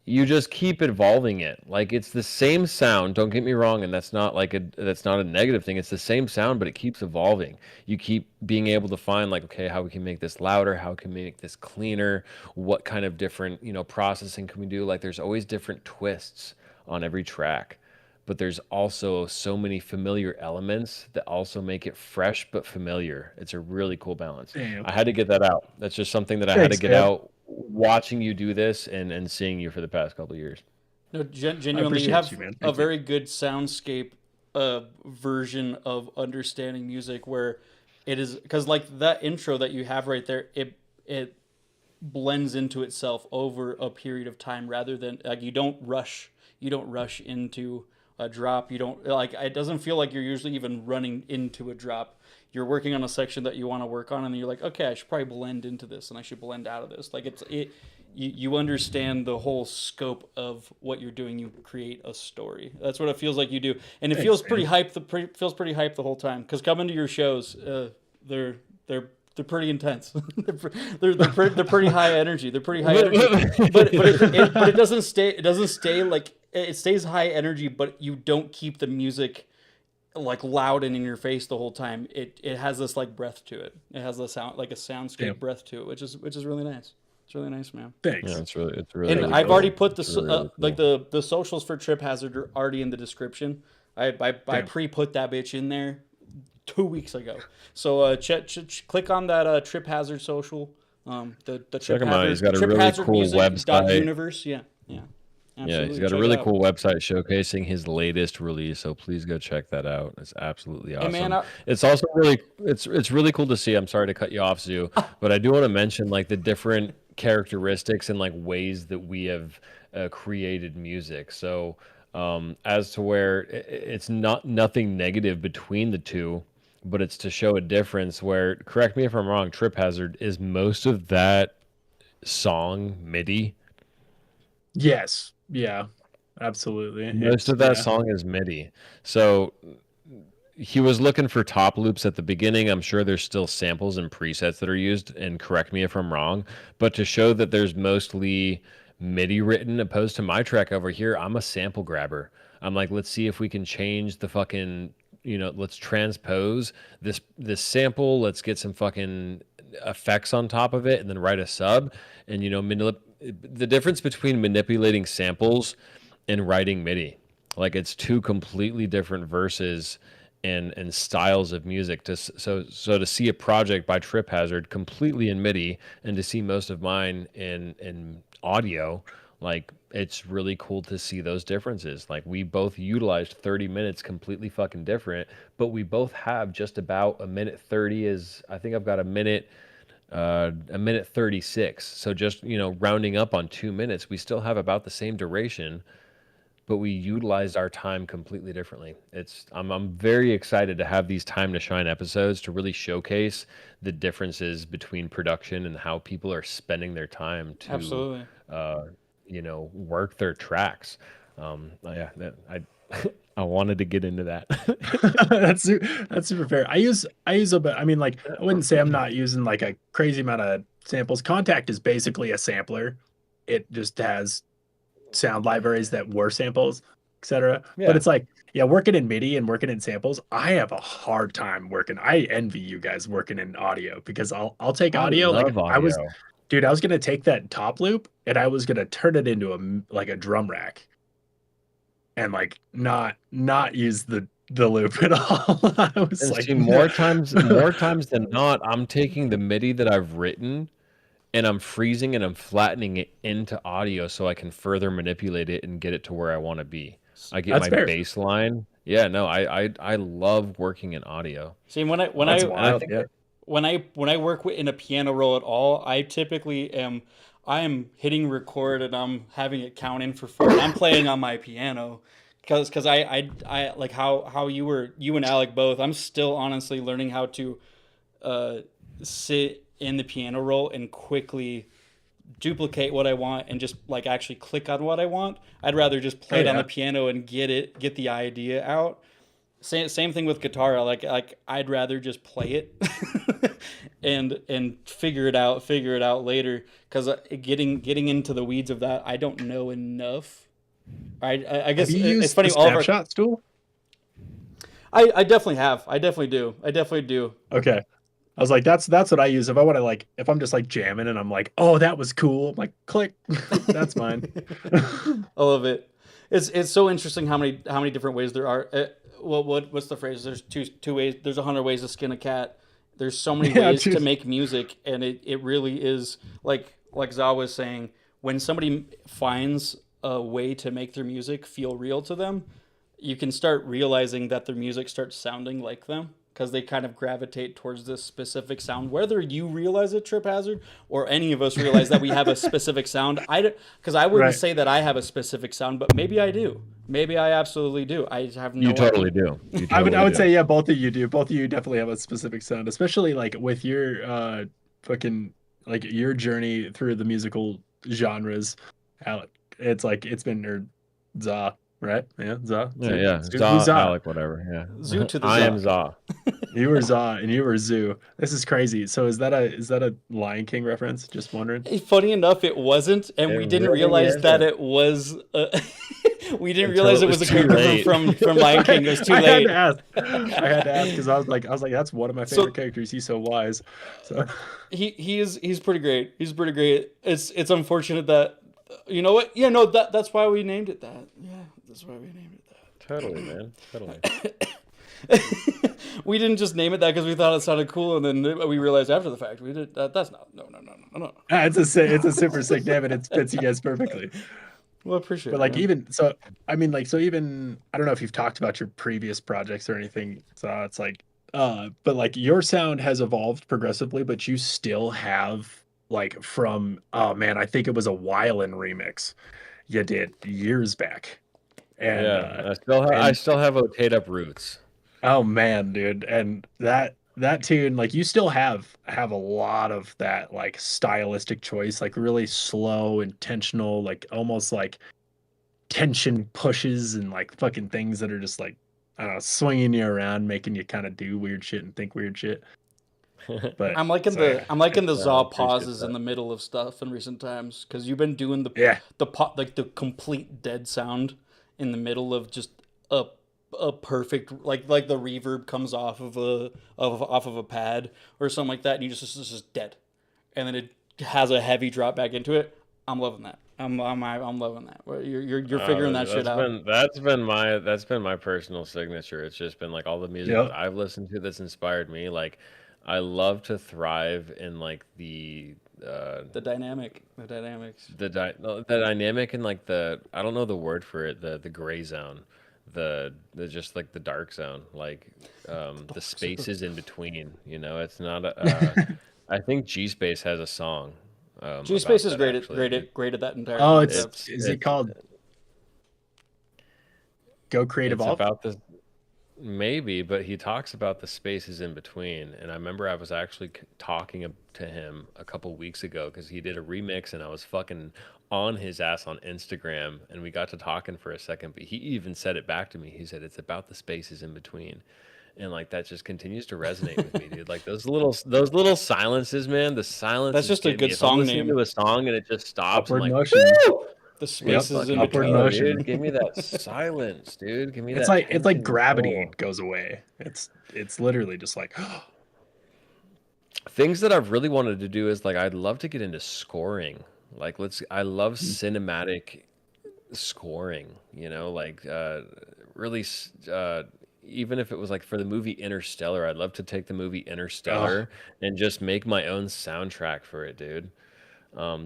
you just keep evolving it. Like, it's the same sound, don't get me wrong, and that's not a negative thing. It's the same sound, but it keeps evolving. You keep being able to find, like, okay, how we can make this louder, how can we make this cleaner, what kind of different, processing can we do? Like, there's always different twists on every track. But there's also so many familiar elements that also make it fresh but familiar. It's a really cool balance. Damn. I had to get that out. That's just something that I had to Thanks, get man. out watching you do this and seeing you for the past couple of years. No, genuinely, you appreciate have you, man. a Thank you. very good soundscape version of understanding music where it is, because like that intro that you have right there, it blends into itself over a period of time rather than like you don't rush into a drop. You don't like, it doesn't feel like you're usually even running into a drop. You're working on a section that you want to work on, and then you're like, okay, I should probably blend into this, and I should blend out of this. Like you understand the whole scope of what you're doing. You create a story. That's what it feels like you do, and it Thanks, feels man. pretty hype. Feels pretty hype the whole time. Because coming to your shows, they're pretty intense. they're pretty high energy. They're pretty high energy. But it doesn't stay like, it stays high energy, but you don't keep the music like loud and in your face the whole time. It has this like breath to it. It has a sound, like a soundscape Yeah. breath to it, which is really nice. It's really nice, man. Thanks. Yeah, it's really. And really I've cool. already put the It's really, really like cool. the socials for Triphvzrd are already in the description. I Damn. pre-put that bitch in there 2 weeks ago. So click on that Triphvzrd social. The Check him out. He's got a really Triphvzrd cool music website. Universe. Yeah. Yeah, he's Absolutely. got a Check really it out. cool website showcasing his latest release. So please go check that out. It's absolutely awesome. man, It's also it's really cool to see. I'm sorry to cut you off, Zoo, but I do want to mention like the different characteristics and like ways that we have created music. So as to where it's nothing negative between the two, but it's to show a difference. Where, correct me if I'm wrong, Triphvzrd, is most of that song MIDI. Yes. Yeah. Absolutely. Most of that song is MIDI. So he was looking for top loops at the beginning. I'm sure there's still samples and presets that are used, and correct me if I'm wrong, but to show that there's mostly MIDI written opposed to my track over here, I'm a sample grabber. I'm like, let's see if we can change the fucking, let's transpose this sample, let's get some fucking effects on top of it and then write a sub. And the difference between manipulating samples and writing MIDI, like, it's two completely different verses and styles of music. So to see a project by Triphvzrd completely in MIDI and to see most of mine in audio, like, it's really cool to see those differences. Like, we both utilized 30 minutes completely fucking different, but we both have just about a minute 30. Is I think I've got a minute 36. So just, rounding up on 2 minutes, we still have about the same duration, but we utilized our time completely differently. I'm very excited to have these time to shine episodes to really showcase the differences between production and how people are spending their time to Absolutely. work their tracks. Yeah, I I wanted to get into that. That's super fair. I use a bit. I mean, like, I wouldn't say I'm not using like a crazy amount of samples. Contact is basically a sampler. It just has sound libraries that were samples, etc. But Yeah. it's like, yeah, working in MIDI and working in samples, I have a hard time working. I envy you guys working in audio because I'll take I audio. Like love I was, audio. dude, I was gonna take that top loop and I was gonna turn it into like a drum rack and like not use the loop at all. I was And like, see, no. more times than not, I'm taking the MIDI that I've written and I'm freezing and I'm flattening it into audio so I can further manipulate it and get it to where I want to be. I get That's my fair. bass line. Yeah, no, I love working in audio. See, when That's And I wild. think Yeah. when I work in a piano roll at all, I typically am hitting record and I'm having it count in for 4. I'm playing on my piano because I like how you and Alec both. I'm still honestly learning how to sit in the piano roll and quickly duplicate what I want and just like actually click on what I want. I'd rather just play Oh it on yeah. the piano and get the idea out. Same thing with guitar. Like I'd rather just play it and figure it out later. Because getting into the weeds of that, I don't know enough. I Have guess you it's used funny. the All of our, snapshots tool? I definitely have. I definitely do. I definitely do. Okay. I was like, that's what I use if I want to like if I'm just like jamming and I'm like, oh, that was cool. I'm like, click, that's mine. I love it. It's so interesting how many different ways there are. What's the phrase? There's two ways. There's 100 ways to skin a cat. There's so many Yeah, ways to dude. make music, and it really is like Za was saying. When somebody finds a way to make their music feel real to them, you can start realizing that their music starts sounding like them because they kind of gravitate towards this specific sound. Whether you realize it, Trip Hazard, or any of us realize that we have a specific sound, because I wouldn't Right. say that I have a specific sound, but maybe I do. Maybe I absolutely do. I have no you totally idea. do. You I would totally do. say yeah, both of you do. Both of you definitely have a specific sound, especially like with your fucking like your journey through the musical genres. Alec, it's like it's been or Za, right? Yeah, Za. Yeah, yeah. Who's Za, Za? Alec, whatever. Zoo Yeah. to the I am Za. Za. You were Za and you were Zoo. This is crazy. So is that a Lion King reference? Just wondering. Funny enough, it wasn't, and It we didn't really realize that isn't. it was. We didn't Until realize it it was was a too character late. from Lion King. It was too I had late. to ask. I had to ask because I was like, that's one of my So favorite characters. He's so wise. So he's pretty great. He's pretty great. It's unfortunate that you know what? Yeah, no, that's why we named it that. Yeah, that's why we named it Totally, man. Totally. that. We didn't just name it that because we thought it sounded cool, and then we realized after the fact we did that. That's not no. it's a super sick name and it fits you guys perfectly. Well, I appreciate But it. like Man. even so, I mean like so even I don't know if you've talked about your previous projects or anything. So it's like but like your sound has evolved progressively, but you still have like from oh man, I think it was a Wylan remix you did years back. And Yeah, I and still have Otate Up Roots. oh man, dude, and that tune, like you still have a lot of that like stylistic choice, like really slow, intentional, like almost like tension pushes and like fucking things that are just like I don't know, swinging you around, making you kind of do weird shit and think weird shit. But I'm liking so yeah, the I Zaw appreciate pauses that. in the middle of stuff in recent times because you've been doing yeah, like the complete dead sound in the middle of just a perfect like the reverb comes off of a pad or something like that and you just it's just dead and then it has a heavy drop back into it. I'm loving that. I'm loving that. Well, you're figuring that shit out. That's been my personal signature. It's just been like all the music yeah, that I've listened to that's inspired me. Like I love to thrive in like The dynamics. no, the dynamic and like the I don't know the word for it, the gray zone. The just like the dark zone, like the spaces in between, it's not I think G Space has a song G about Space is that actually. great at that entire oh concept. is it called Go create It's evolve. about the maybe, but he talks about the spaces in between. And I remember I was actually talking to him a couple weeks ago because he did a remix, and I was fucking on his ass on Instagram, and we got to talking for a second. But he even said it back to me. He said it's about the spaces in between. And like that just continues to resonate with me, dude. Like those little silences, man. The That's silences just a get me. good If I'm song listening name. to a song and it just stops, I'm Upward like, motion. woo! The Yep. spaces in Upward between. motion. Dude, give me that silence, dude. Give me It's that like tension. gravity Oh. goes away. It's literally just like Things that I've really wanted to do is like I'd love to get into scoring. Like I love Hmm. cinematic scoring, like really even if it was like for the movie Interstellar, I'd love to take the movie oh, Interstellar and just make my own soundtrack for it, dude.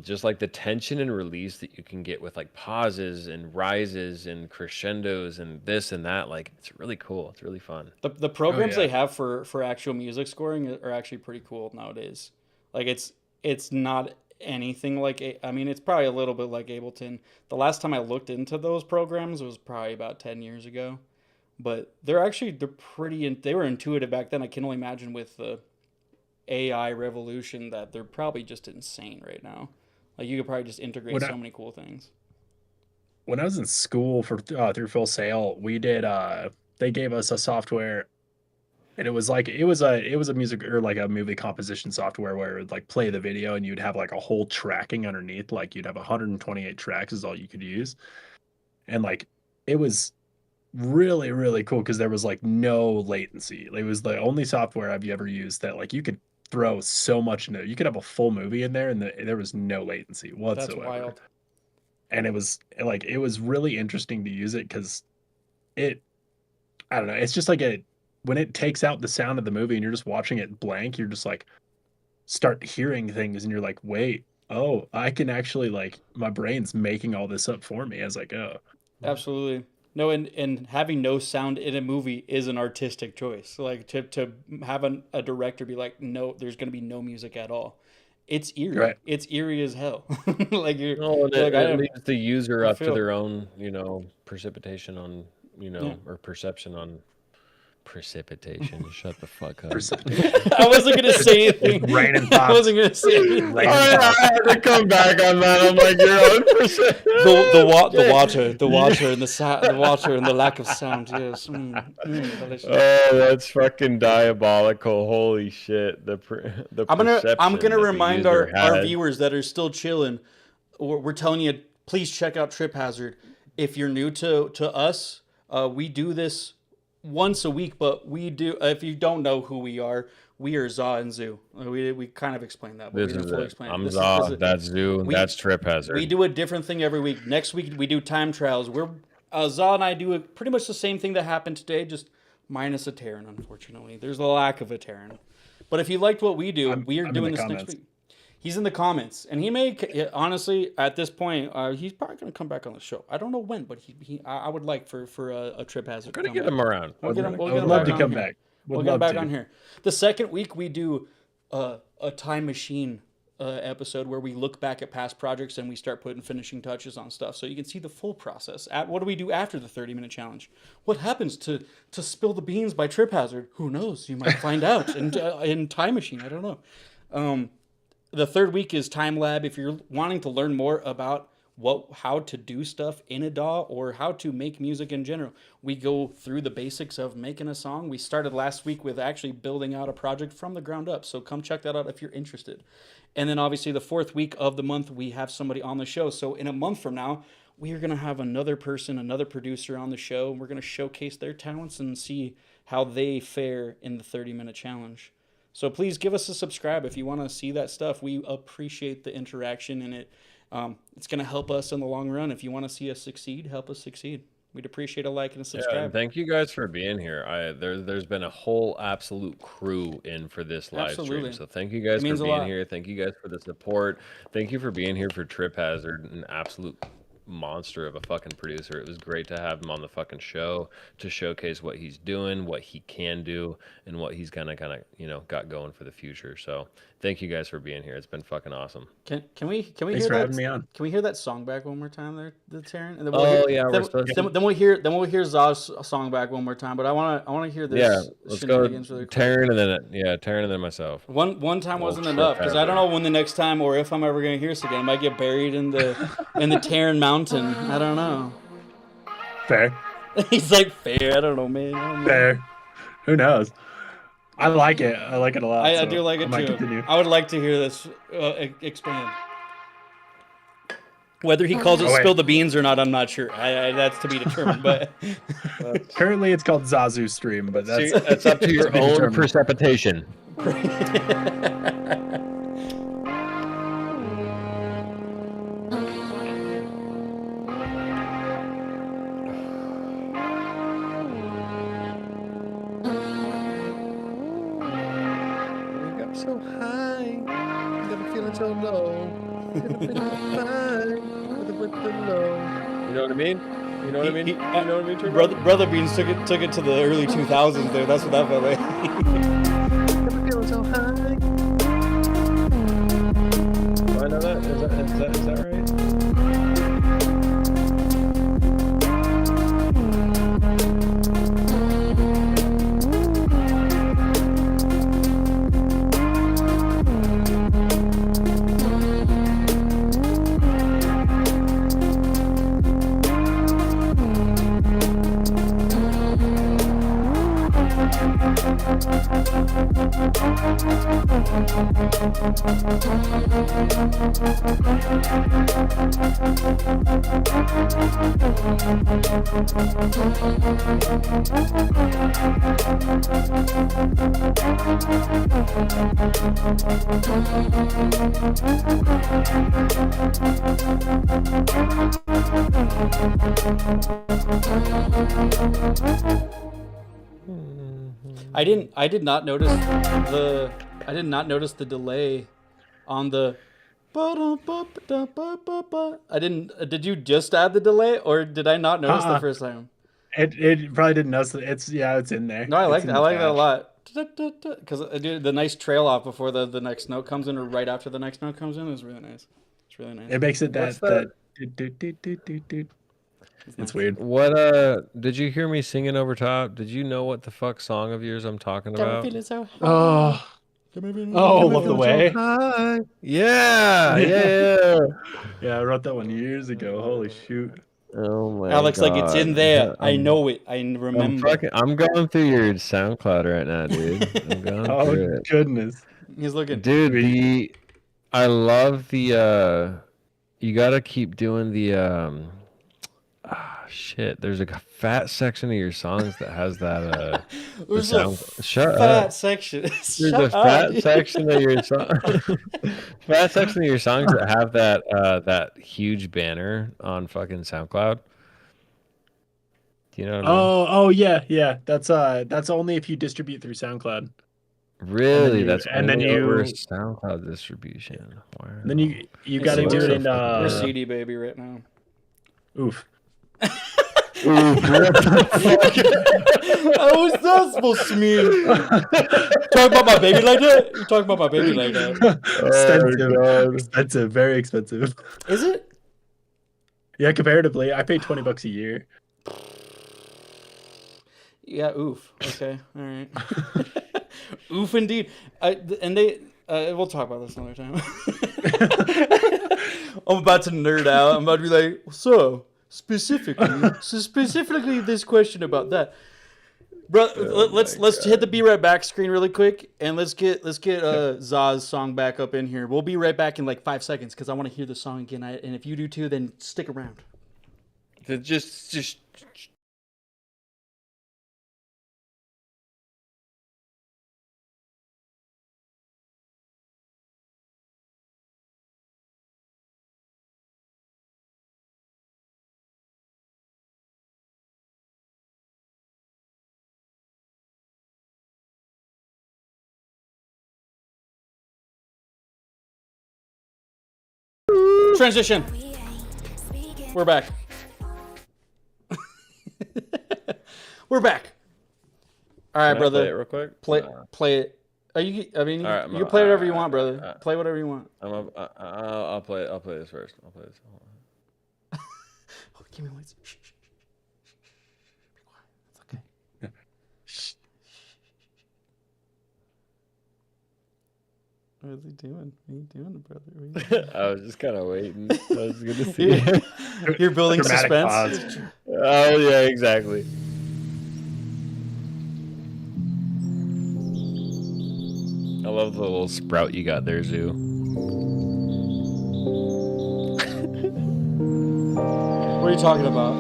Just like the tension and release that you can get with like pauses and rises and crescendos and this and that, like it's really cool. It's really fun. The oh programs yeah. they have for actual music scoring are actually pretty cool nowadays. Like it's not anything like I mean it's probably a little bit like Ableton. The last time I looked into those programs was probably about 10 years ago. But they're pretty they were intuitive back then. I can only imagine with the AI revolution that they're probably just insane right now. Like you could probably just integrate When I so many cool things. when I was in school for through Full Sail, we did they gave us a software, and it was like it was a music or like a movie composition software where it would like play the video and you'd have like a whole tracking underneath, like you'd have 128 tracks is all you could use. And like it was really really cool because there was like no latency. It was the only software I've ever used that like you could throw so much into it. You could have a full movie in there and there was no latency That's whatsoever. wild. And it was really interesting to use it because it I don't know, it's just like a when it takes out the sound of the movie and you're just watching it blank, you're just like start hearing things and you're like, wait, oh, I can actually like my brain's making all this up for me as I go. Absolutely. No, and having no sound in a movie is an artistic choice. Like to have a director be like, no, there's going to be no music at all. It's eerie. Right. It's eerie as hell. Like No, and you're like, it leaves the user I up to feel, their own, precipitation on, yeah. or perception on precipitation. Shut the fuck up. Precipitation. I wasn't gonna say anything. Raining I thoughts. wasn't gonna say anything. Raining I thoughts. had to come back on that. I'm like, your own The water, and the water, and the lack of sound. Yes, delicious. Oh, that's fucking diabolical. Holy shit. The I'm perception gonna that the remind user our had. viewers that are still chilling. We're telling you, please check out Triphvzvrd. If you're new to us, we do this once a week, but we do. If you don't know who we are Za and Zoo. We kind of explained that, but This we didn't is fully it. explain it. I'm This Zaw. is That's Zoo. we- That's Triphvzvrd. we do a different thing every week. Next week we do time trials. We're Za and I do pretty much the same thing that happened today, just minus a Terran. Unfortunately, there's a lack of a Terran. But if you liked what we do, we are I'm in doing the this next comments. week. He's in the comments, and he may honestly at this point he's probably going to come back on the show. I don't know when, but I would like for a Triphvzvrd. Gonna get him around. We'll get him. We'll I get would him love back to on come here. back. We'll Would get him love back to. on here. The second week we do a time machine episode where we look back at past projects and we start putting finishing touches on stuff, so you can see the full process. What do we do after the 30-minute challenge? What happens to Spill the Beans by Triphvzvrd? Who knows? You might find out in Time Machine. I don't know. The third week is Time Lab. If you're wanting to learn more about how to do stuff in a DAW or how to make music in general, we go through the basics of making a song. We started last week with actually building out a project from the ground up, so come check that out if you're interested. And then obviously the fourth week of the month we have somebody on the show. So in a month from now we are going to have another person, another producer on the show. We're going to showcase their talents and see how they fare in the 30-minute challenge. So please give us a subscribe if you want to see that stuff. We appreciate the interaction in it. It's going to help us in the long run. If you want to see us succeed, help us succeed. We'd appreciate a like and a Yeah, subscribe. and thank you guys for being here. There's been a whole absolute crew in for this live Absolutely. stream. So thank you guys It means for a being lot. here. Thank you guys for the support. Thank you for being here for Triphvzvrd. An absolute monster of a fucking producer. It was great to have him on the fucking show to showcase what he's doing, what he can do, and what he's kind of got going for the future. So thank you guys for being here. It's been fucking awesome. Can we Thanks hear for that? having me on. Can we hear that song back one more time there, the Taryn? And then Oh, hear, yeah, then, we're supposed to. then we'll hear Zaz's song back one more time. But I wanna hear this. Yeah, let's go. Shenanigans really quick. Taryn and then Taryn and then myself. One time wasn't Trip enough because I don't hazard. know when the next time or if I'm ever gonna hear this again. I might get buried in the Taryn Mountain. I don't know. Fair. He's like, fair. I don't know, man. I don't know. Fair. Who knows? I like it. I like it a lot. I so do like I it might too. continue. I would like to hear this expand. Whether he calls it wait. "spill the beans" or not, I'm not sure. That's to be determined. But Currently, it's called Zazu Stream, but that's That's up to your be own determined. precipitation. Wake up so high, never feeling so low. You know what I mean? You know what I mean? You know what I mean? Turbo? Brother Beans took it to the early 2000s. There, that's what that felt like. Never feeling so high. Do I know that? Is that right? I did not notice the delay on the. I didn't. Did you just add the delay, or did I not notice the first time? It probably didn't notice that it's in there. No, I like It's in that. the I like that a patch. lot. Because I do the nice trail off before the next note comes in, or right after the next note comes in, is really nice. It's really nice. It makes it What's that. that? It's weird. What did you hear me singing over top? Did you know what the fuck song of yours I'm talking about? Oh, Love the Way. Yeah. Yeah, I wrote that one years ago. Holy shoot. Oh my Alex, god. like it's in there. I know it. I remember. I'm going through your SoundCloud right now, dude. I'm going Oh through it. goodness. He's looking. Dude, I love the you gotta keep doing the shit. There's a fat section of your songs that has that There's the a sound. Shut fat up. section. There's Shut a fat up. section of your song. Fat section of your songs that have that huge banner on fucking SoundCloud. Do you know what I mean? Oh yeah. That's only if you distribute through SoundCloud. Really? you- That's and then only over you- SoundCloud distribution. Wow. Then you Hey, got to see, do we're it in We're CD baby right now. oof. How was that supposed to mean? Talk about my baby like that? You talking about my baby like that? Expensive. Expensive, very expensive. Is it? Yeah, comparatively, I pay $20 a year. Yeah, oof. Okay, all right. Oof, indeed. We'll talk about this another time. I'm about to nerd out. I'm about to be like, so specifically this question about that. Bro, let's hit the Be Right Back screen really quick, and let's get Zaz's song back up in here. We'll be right back in like 5 seconds because I want to hear the song again. And if you do too, then stick around. Just Transition. We're back. We're back. All right, Can I brother. play it real quick? Play it. Are you? I mean, All right, you can play whatever you want, brother. Play whatever you want. I'll play. I'll play this first. I'll play this. Hold on. Oh, give me one. Shh, shh, shh, shh. Be quiet. It's okay. What is he doing? What are you doing, brother? I was just kind of waiting. I was good to see you. You're building Dramatic suspense. pause. Oh yeah, exactly. I love the little sprout you got there, Zoo. What are you talking about?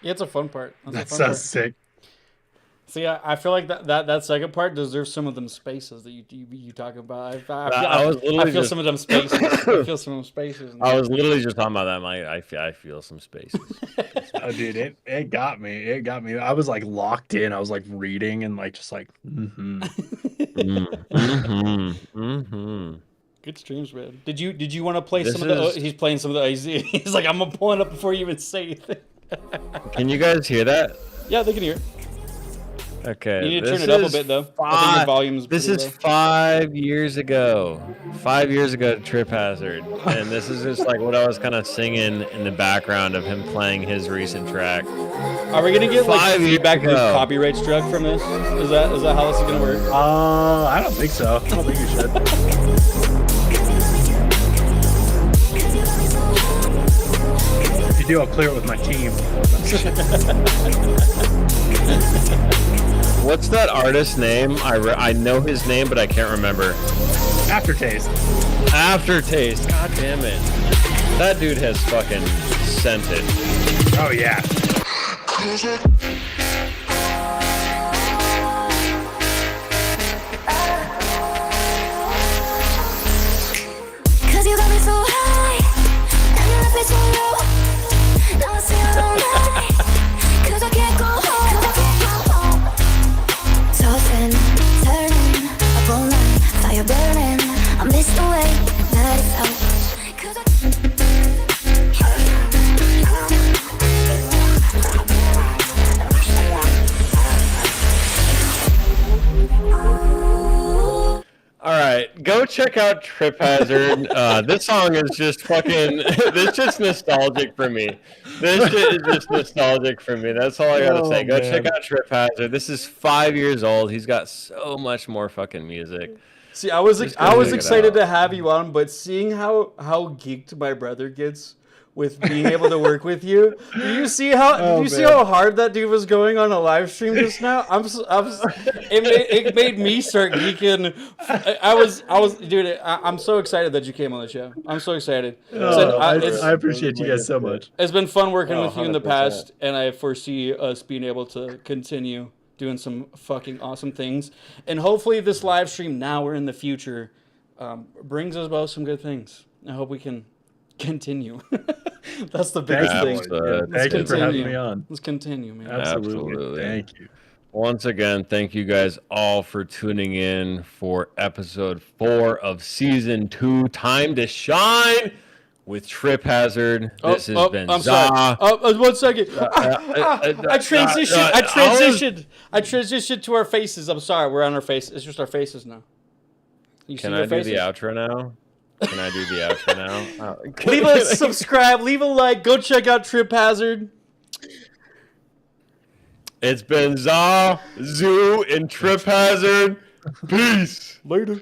Yeah, it's a fun part. That sounds sick. See, I feel like that second part deserves some of them spaces that you talk about. I feel some of them spaces. I feel some of them spaces. I was literally just talking about that. I feel some spaces. Oh, dude, it got me. It got me. I was like locked in. I was like reading and like just like. Good streams, man. Did you want to play some of the? He's playing some of the. He's like, I'm gonna pull it up before you even say anything. Can you guys hear that? Yeah, they can hear. Okay. You need to turn it up a bit though. I think your volume's This is low. 5 years ago. 5 years ago to Triphvzvrd, and this is just like what I was kind of singing in the background of him playing his recent track. Are we gonna get like 5 years feedback and ago. copyright struck from this? Is that how this is gonna work? I don't think so. I don't think you should. If you do, I'll clear it with my team. What's that artist's name? I know his name, but I can't remember. Aftertaste. Aftertaste. God damn it. That dude has fucking sent it. Oh yeah. Cause you got me so high, and you left me so low. Now I sing all night, cause I can't go home. Tossing, turning, up all night, fire burning. I miss the way that it felt. Cause All right, go check out Triphvzvrd. This song is just fucking. This just nostalgic for me. This shit is just nostalgic for me. That's all I gotta say. Go check out Triphvzvrd. This is 5 years old. He's got so much more fucking music. See, I was Just go I was check it excited out. to have you on, but seeing how geeked my brother gets with being able to work with you, did you see how hard that dude was going on a live stream just now? It made me start geeking. Dude, I'm so excited that you came on the show. I'm so excited. I appreciate you guys so much. It's been fun working with you in the 100%. past, and I foresee us being able to continue doing some fucking awesome things. And hopefully this live stream now or in the future brings us about some good things. I hope we can continue. That's the biggest thing. Thank you for having me on. Let's continue, man. Absolutely. Absolutely. Thank you. Once again, thank you guys all for tuning in for episode 4 of season 2, Time to Shine with Triphvzvrd. This has been I'm Za. sorry. 1 second. I transitioned to our faces. I'm sorry. We're on our faces. It's just our faces now. You Can see I your do faces? the outro now? Can I do the outro now? Leave a subscribe. Leave a like. Go check out Triphvzvrd. It's been Za, Zoo, and Triphvzvrd. Peace. Later.